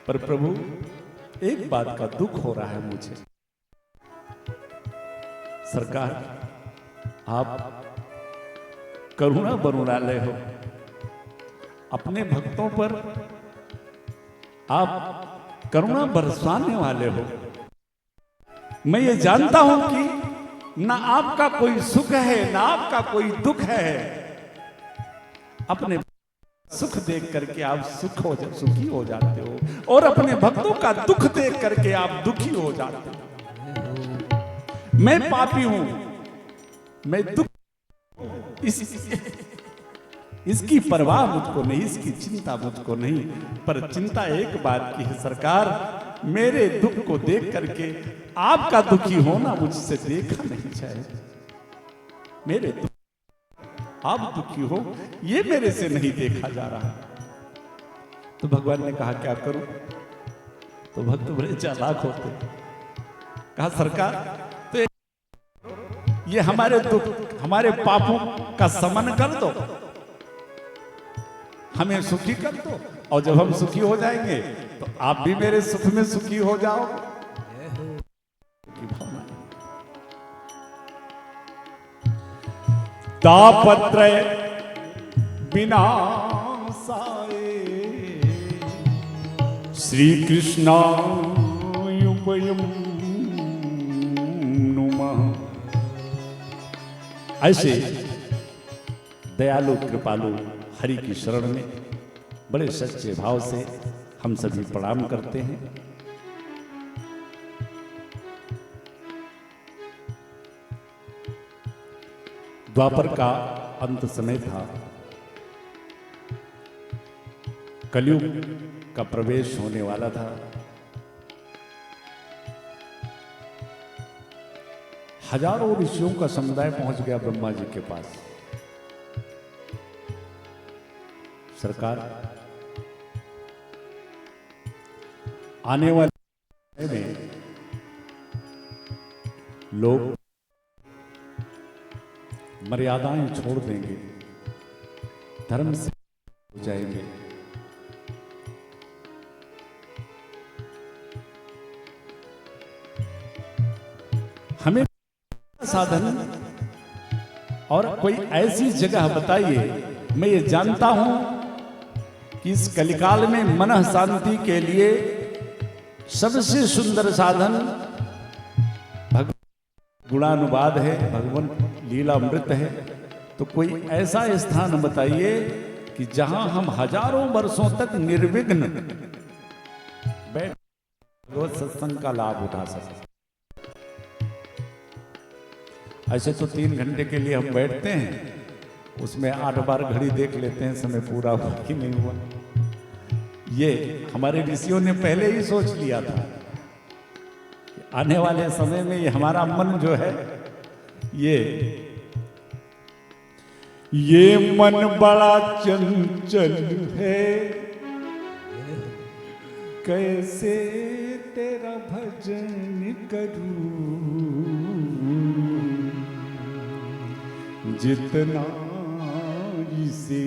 पर प्रभु एक बात का दुख हो रहा है मुझे। सरकार आप करुणा बरुणालय हो, अपने भक्तों पर आप करुणा बरसाने वाले हो। मैं ये जानता हूं कि ना आपका कोई सुख है ना आपका कोई दुख है। अपने सुख देख करके आप सुखी हो जाते हो और अपने भक्तों का दुख देख करके आप दुखी हो जाते हो। मैं पापी हूं, मैं दुख, इसकी परवाह मुझको नहीं, इसकी चिंता मुझको नहीं, पर चिंता एक बात की है सरकार, मेरे दुख को देख करके आपका दुखी होना मुझसे देखा नहीं चाहिए। मेरे दुख आप दुखी हो ये मेरे से नहीं देखा जा रहा। तो भगवान ने कहा क्या करूं? तो भक्त बड़े चालाक होते, कहा सरकार तो ये हमारे दुख हमारे पापों का शमन कर दो, हमें सुखी कर दो, और जब हम सुखी हो जाएंगे तो आप भी मेरे सुख में सुखी हो जाओ। तापत्रय विनाशाय श्री कृष्णायुपयम नुमः। ऐसे दयालु कृपालु हरि की शरण में बड़े सच्चे भाव से हम सभी प्रणाम करते हैं। द्वापर का अंत समय था, कलयुग का प्रवेश होने वाला था। हजारों ऋषियों का समुदाय पहुंच गया ब्रह्मा जी के पास। सरकार, आने वाले समय में लोग मर्यादाएं छोड़ देंगे, धर्म से हो जाएंगे। हमें साधन और कोई ऐसी जगह बताइए। मैं ये जानता हूं कि इस कलिकाल में मन शांति के लिए सबसे सुंदर साधन भगवान गुणानुवाद है, भगवान लीलामृत है। तो कोई ऐसा स्थान बताइए कि जहां हम हजारों वर्षों तक निर्विघ्न बैठ भगवत सत्संग का लाभ उठा सकें। ऐसे तो 3 घंटे के लिए हम बैठते हैं, उसमें 8 बार घड़ी देख लेते हैं समय पूरा हुआ कि नहीं हुआ। ये हमारे ऋषियों ने पहले ही सोच लिया था कि आने वाले समय में ये हमारा मन जो है ये मन बड़ा चंचल है, कैसे तेरा भजन करूं, जितना इसे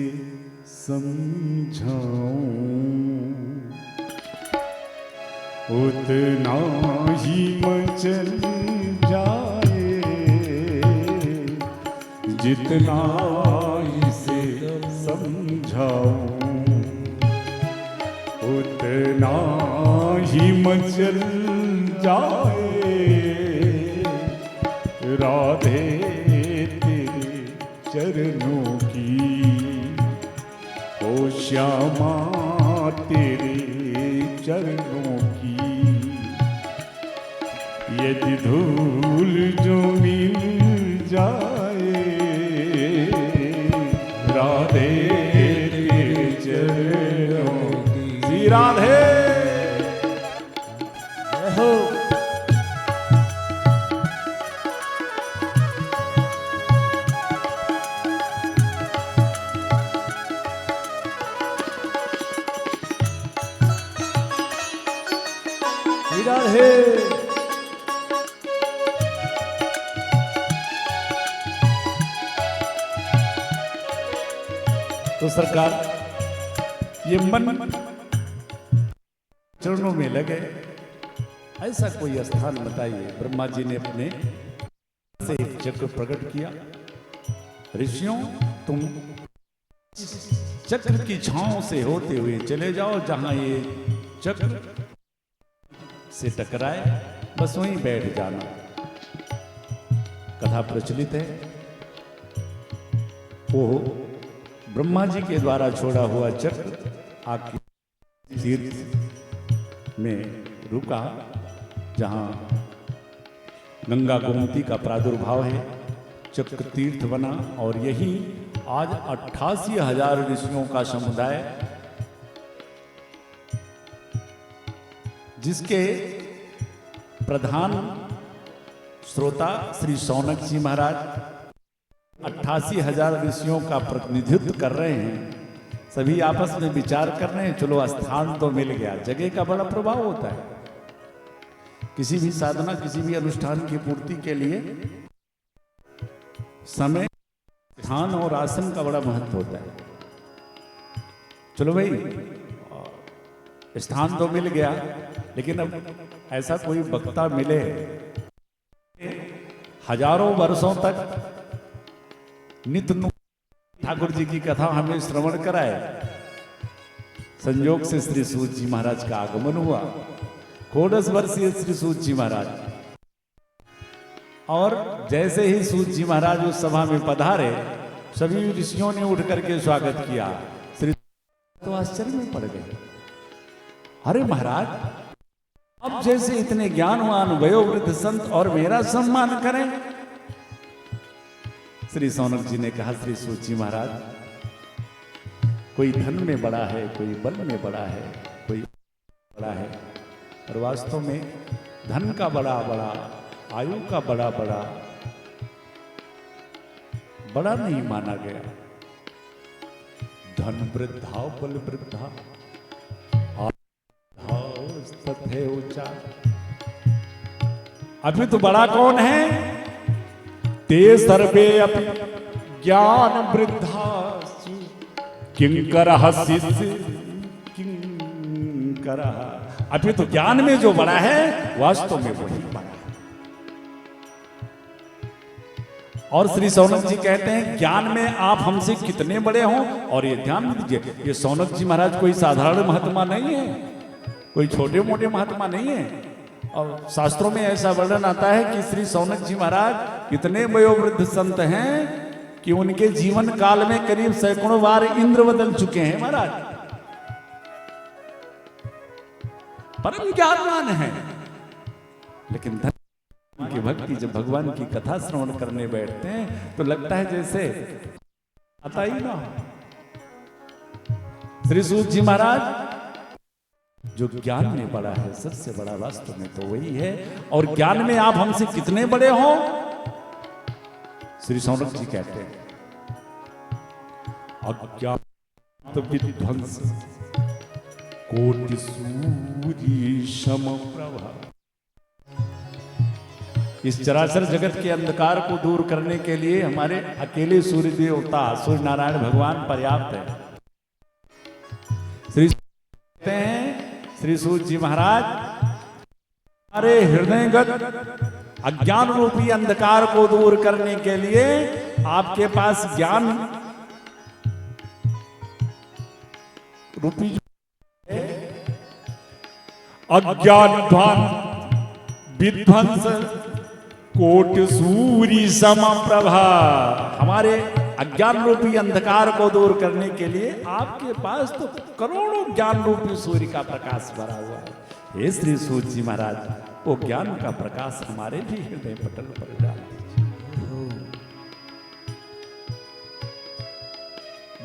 समझाऊं उतना ही मचल जाए, जितना इसे समझाऊं उतना ही मचल जाए। राधे तेरे चरणों की ओ श्यामा तेरे चरणों की, यदि धूल जो मिल जाए राधे तेरे चरणों की। श्री राधे हो। राधे तो सरकार ये मन चरणों में लगे, ऐसा कोई स्थान बताइए। ब्रह्मा जी ने अपने से एक चक्र प्रकट किया। ऋषियों, तुम चक्र की छांव से होते हुए चले जाओ, जहां ये चक्र से टकराए बस वहीं बैठ जाना। कथा प्रचलित है, वो ब्रह्मा जी के द्वारा छोड़ा हुआ चक्र आके तीर्थ में रुका, जहां गंगा गोमती का प्रादुर्भाव है। चक्र तीर्थ बना और यही आज 88,000 ऋषियों का समुदाय, जिसके प्रधान श्रोता श्री शौनक जी महाराज 88,000 ऋषियों का प्रतिनिधित्व कर रहे हैं। सभी आपस में विचार कर रहे हैं, चलो स्थान तो मिल गया। जगह का बड़ा प्रभाव होता है। किसी भी साधना, किसी भी अनुष्ठान की पूर्ति के लिए समय, स्थान और आसन का बड़ा महत्व होता है। चलो भाई, स्थान तो मिल गया, लेकिन अब ऐसा कोई वक्ता मिले हजारों वर्षों तक नित्य ठाकुर जी की कथा हमें श्रवण कराए। संयोग से श्री सूत जी महाराज का आगमन हुआ। 14 वर्षीय श्री सूत जी महाराज, और जैसे ही सूत जी महाराज उस सभा में पधारे, सभी ऋषियों ने उठ करके स्वागत किया। श्री तो आश्चर्य में पड़ गए, अरे महाराज, अब जैसे इतने ज्ञानवान वयोवृद्ध संत और मेरा सम्मान करें। श्री सौनक जी ने कहा, श्री सूत जी महाराज, कोई धन में बड़ा है, कोई बल में बड़ा है, कोई बड़ा है, और वास्तव में धन का बड़ा बड़ा, आयु का बड़ा बड़ा बड़ा नहीं माना गया। धन वृद्धा बल वृद्धा तथे ऊंचा। अभी तो बड़ा कौन है? ते सर्वे अपि ज्ञान वृद्धा किंकर शिष्य किंकर। अभी तो ज्ञान में जो बड़ा है वास्तव में वही बड़ा है। और श्री सौनक जी कहते हैं, ज्ञान में आप हमसे कितने बड़े हों। और ये ध्यान दीजिए, ये सौनक जी महाराज कोई साधारण महात्मा नहीं है, कोई छोटे मोटे महात्मा नहीं है। और शास्त्रों में ऐसा वर्णन आता है कि श्री सौनक जी महाराज इतने वयोवृद्ध संत हैं कि उनके जीवन काल में करीब सैकड़ों बार इंद्र बदल चुके हैं महाराज। परम ज्ञानवान है, लेकिन धन की भक्ति, जब भगवान की कथा श्रवण करने बैठते हैं तो लगता है जैसे आता ही ना। श्री सूत जी महाराज, जो ज्ञान में बड़ा है, सबसे बड़ा वास्तव में तो वही है। और ज्ञान में आप हमसे कितने बड़े हो? श्री सौनक जी कहते हैं, अज्ञात विध्वंस कोटि सूर्य सम प्रभा। इस चराचर जगत के अंधकार को दूर करने के लिए हमारे अकेले सूर्य देवता सूर्य नारायण भगवान पर्याप्त है। श्री कहते हैं, श्री सूत जी महाराज, हमारे हृदयगत अज्ञान रूपी अंधकार को दूर करने के लिए आपके पास ज्ञान रूपी अज्ञान विध्वंस कोटि सूर्य सम प्रभा। हमारे अज्ञान रूपी अंधकार को दूर करने के लिए आपके पास तो करोड़ों ज्ञान रूपी सूर्य का प्रकाश भरा हुआ है। हे श्री सूत जी महाराज, वो ज्ञान का प्रकाश हमारे भी हृदय पटल पर डाल दीजिए।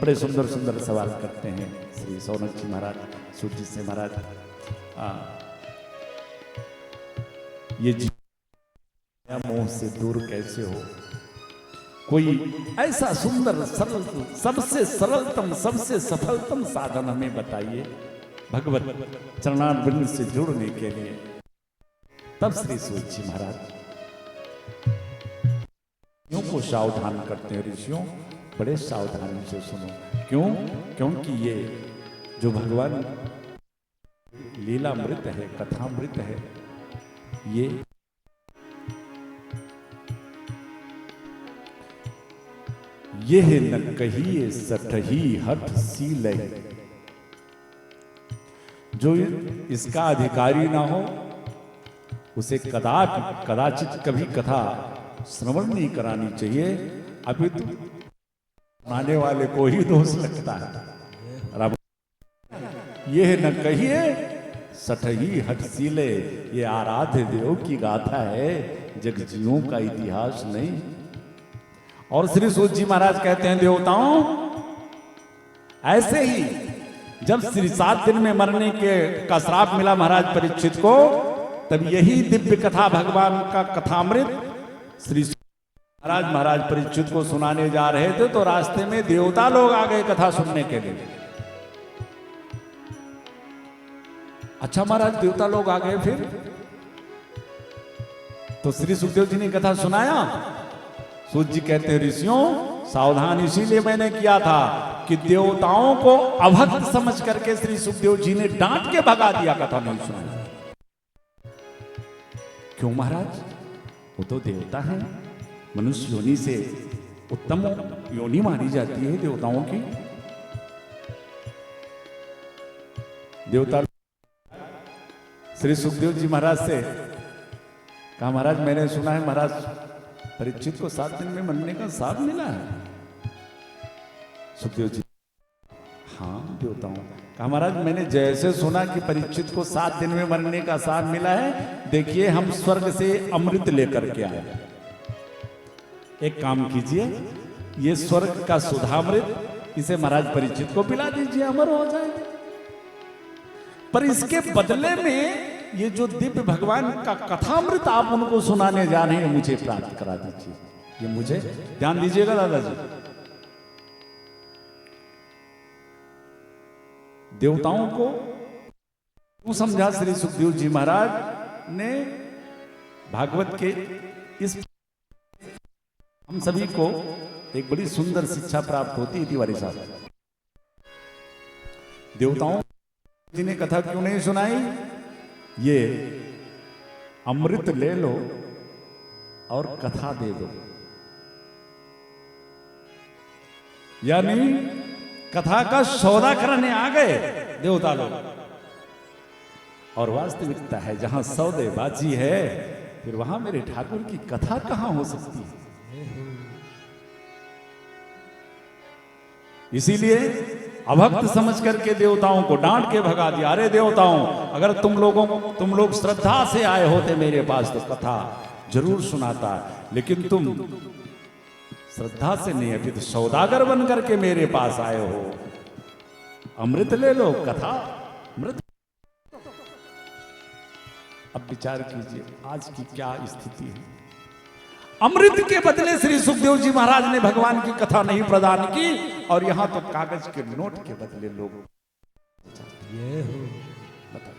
बड़े सुंदर सुंदर सवाल करते हैं श्री सौनक जी महाराज सूत जी से, महाराज ये मोह से दूर कैसे हो? कोई ऐसा सुंदर सरल, सबसे सरलतम, सबसे सफलतम साधन हमें बताइए भगवत चरणारविंद से जुड़ने के लिए। तब श्री सूत जी महाराज ऋषियों को सावधान करते हैं। ऋषियों, बड़े सावधानी से सुनो। क्यों? क्योंकि ये जो भगवान लीलामृत है, कथामृत है, ये न कहिए सठही हठ सीले। जो इसका अधिकारी ना हो उसे कदाचित कभी कथा श्रवण नहीं करानी चाहिए। अभी तो सुनाने वाले को ही दोष लगता है। ये न कहिए सठही हठ सीले, ये आराध्य देव की गाथा है, जगजीवों का इतिहास नहीं। और श्री सूत जी महाराज कहते हैं, देवताओं, ऐसे ही जब श्री 7 दिन में मरने का श्राप मिला महाराज परीक्षित को, तब यही दिव्य कथा भगवान का कथामृत श्री महाराज परीक्षित को सुनाने जा रहे थे, तो रास्ते में देवता लोग आ गए कथा सुनने के लिए। अच्छा महाराज, देवता लोग आ गए, फिर तो श्री सुखदेव जी ने कथा सुनाया। सूत जी कहते हैं, ऋषियों सावधान इसीलिए मैंने किया था कि देवताओं को अभक्त समझ करके श्री सुखदेव जी ने डांट के भगा दिया, कथा नहीं सुनाई। क्यों महाराज? वो तो देवता हैं, मनुष्य योनि से उत्तम योनि मानी जाती है देवताओं की। देवता श्री सुखदेव जी महाराज से कहा, महाराज मैंने सुना है महाराज परीक्षित को 7 दिन में मरने का साथ मिला है। सुखदेव जी, हाँ देवताओं। कहा, महाराज मैंने जैसे सुना कि परीक्षित को 7 दिन में मरने का साथ मिला है, देखिए हम स्वर्ग से अमृत लेकर के आए। एक काम कीजिए, ये स्वर्ग का सुधामृत इसे महाराज परीक्षित को पिला दीजिए, अमर हो जाए। पर इसके बदले में ये जो दिव्य भगवान का कथामृत आप उनको सुनाने जा रहे हैं, मुझे प्राप्त करा दीजिए। ये मुझे ध्यान दीजिएगा दादाजी। देवताओं को क्यों समझा श्री सुखदेव जी महाराज ने? भागवत के इस हम सभी को एक बड़ी सुंदर शिक्षा प्राप्त होती है तिवारी साहब। देवताओं जी ने कथा क्यों नहीं सुनाई? ये अमृत ले लो और कथा दे दो, यानी कथा का सौदा करने आ गए देवता लोग। और वास्तविकता है जहां सौदेबाजी है, फिर वहां मेरे ठाकुर की कथा कहां हो सकती है? इसीलिए अभक्त समझ करके देवताओं को डांट के भगा दिया। अरे देवताओं, अगर तुम लोग श्रद्धा से आए होते मेरे पास तो कथा जरूर सुनाता, लेकिन तुम श्रद्धा से नहीं, अभी तो सौदागर बन करके मेरे पास आए हो। अमृत ले लो, कथा अमृत। अब विचार कीजिए आज की क्या स्थिति है। अमृत के बदले श्री सुखदेव जी महाराज ने भगवान की कथा नहीं प्रदान की, और यहां तो कागज के नोट के बदले लोग ये हो बता।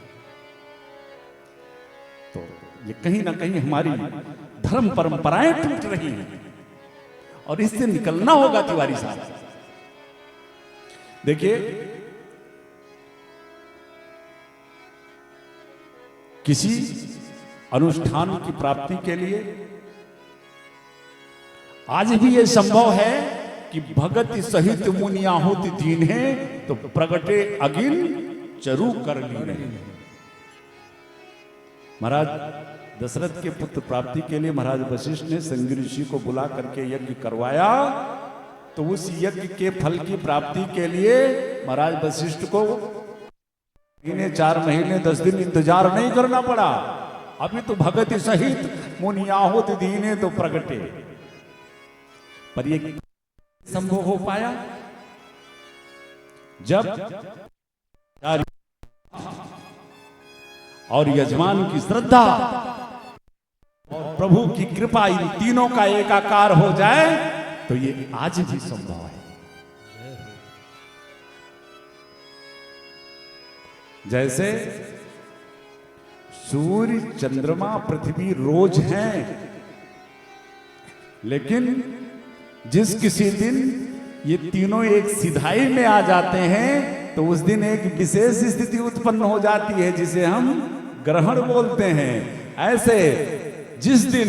तो ये कहीं ना कहीं हमारी धर्म परंपराएं टूट रही हैं, और इससे निकलना होगा तिवारी साहब। देखिए, किसी अनुष्ठान की प्राप्ति के लिए आज भी यह संभव है कि भगत सहित मुनि आहुति दीन है, तो प्रगटे अगिन चरु कर लीने। महाराज दशरथ के पुत्र प्राप्ति के लिए महाराज वशिष्ठ ने संगी ऋषि को बुला करके यज्ञ करवाया, तो उस यज्ञ के फल की प्राप्ति के लिए महाराज वशिष्ठ को इन्हें 4 महीने 10 दिन इंतजार नहीं करना पड़ा। अभी तो भगत सहित मुनि आहुति दीने तो प्रगटे। पर ये संभव हो पाया जब और यजमान की श्रद्धा और प्रभु की कृपा इन तीनों का एकाकार हो जाए, तो ये आज भी संभव है। जैसे सूर्य, चंद्रमा, पृथ्वी रोज हैं, लेकिन जिस किसी दिन ये तीनों एक सिधाई में आ जाते हैं, तो उस दिन एक विशेष स्थिति उत्पन्न हो जाती है जिसे हम ग्रहण बोलते हैं। ऐसे जिस दिन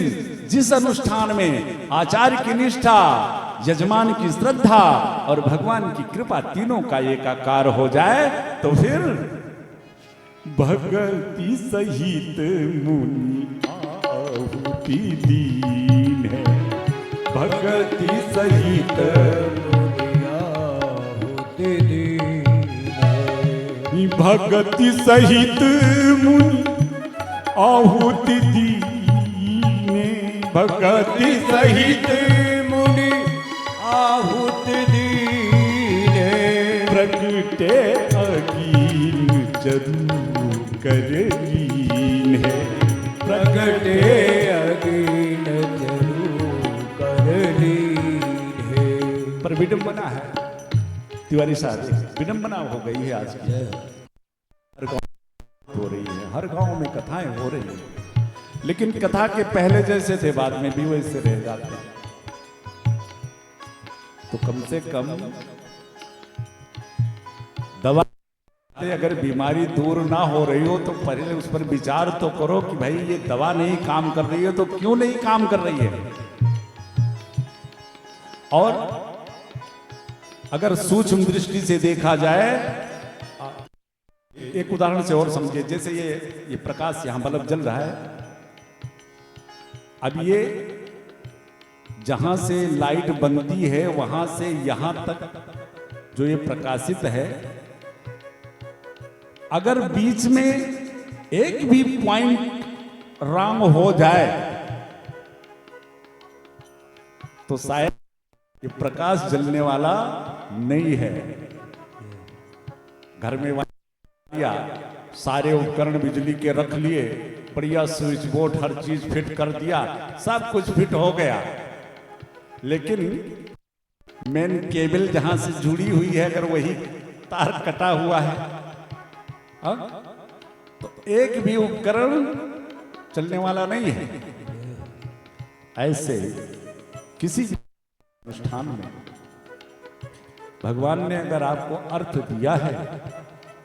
जिस अनुष्ठान में आचार्य की निष्ठा, यजमान की श्रद्धा और भगवान की कृपा तीनों का एकाकार हो जाए, तो फिर भगति सहित मुनि आहुति दीन है। भगति सहित आहुति दीन है। भगति सहित मुनि आहुति दीने। भगति सहित मुनि आहुति दीने। प्रगटे अगीन जरूर कर लीन है। प्रगटे अगीन जरूर कर लीन है। पर विडंबना है तिवारी साहब, विडंबना हो गई है आज की। हर गांव हो रही है, हर गांव में कथाएं हो रही है, लेकिन कथा के पहले जैसे थे बाद में भी वैसे रह जाते हैं। तो कम से कम दवा, अगर बीमारी दूर ना हो रही हो तो पहले उस पर विचार तो करो कि भाई ये दवा नहीं काम कर रही है तो क्यों नहीं काम कर रही है। और अगर सूक्ष्म दृष्टि से देखा जाए, एक उदाहरण से और समझिए, जैसे ये प्रकाश यहां बल्ब जल रहा है, अब ये जहां से लाइट बनती है वहां से यहां तक जो ये प्रकाशित है, अगर बीच में एक भी पॉइंट रॉन्ग हो जाए तो शायद ये प्रकाश जलने वाला नहीं है। घर में या सारे उपकरण बिजली के रख लिए, बढ़िया स्विच बोर्ड हर चीज फिट कर दिया, सब कुछ फिट हो गया, लेकिन मेन केबल जहां से जुड़ी हुई है अगर वही तार कटा हुआ है, तो एक भी उपकरण चलने वाला नहीं है। ऐसे किसी अनुष्ठान में भगवान ने अगर आपको अर्थ दिया है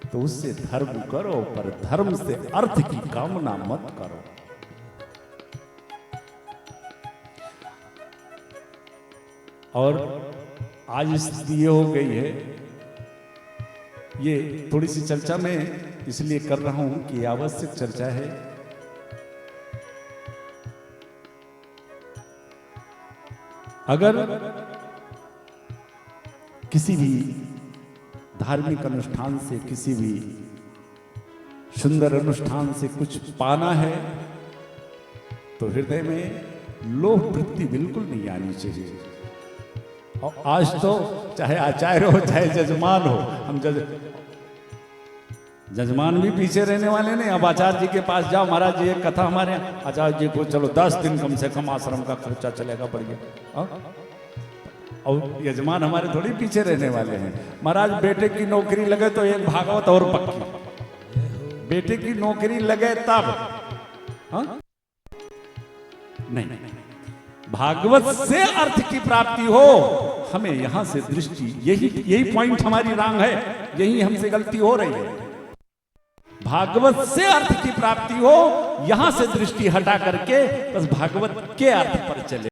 तो उससे धर्म करो, पर धर्म से अर्थ की कामना मत करो। और आज स्थिति ये हो गई है, ये थोड़ी सी चर्चा मैं इसलिए कर रहा हूं कि आवश्यक चर्चा है। अगर किसी भी धार्मिक अनुष्ठान से, किसी भी सुंदर अनुष्ठान से कुछ पाना है तो हृदय में लोभ वृत्ति बिल्कुल नहीं आनी चाहिए। और आज तो चाहे आचार्य हो चाहे जजमान हो, हम जजमान भी पीछे रहने वाले नहीं। अब आचार्य जी के पास जाओ, महाराज जी एक कथा हमारे यहाँ, आचार्य जी को चलो 10 दिन कम से कम आश्रम का खर्चा चलेगा बढ़िया, और यजमान हमारे थोड़ी पीछे रहने वाले हैं। महाराज बेटे की नौकरी लगे तो एक भागवत और पक्की, बेटे की नौकरी लगे तब, हाँ? नहीं, भागवत से अर्थ की प्राप्ति हो, हमें यहां से दृष्टि, यही पॉइंट हमारी रॉन्ग है, यही हमसे गलती हो रही है। भागवत से अर्थ की प्राप्ति हो, यहां से दृष्टि हटा करके बस भागवत के अर्थ पर चले।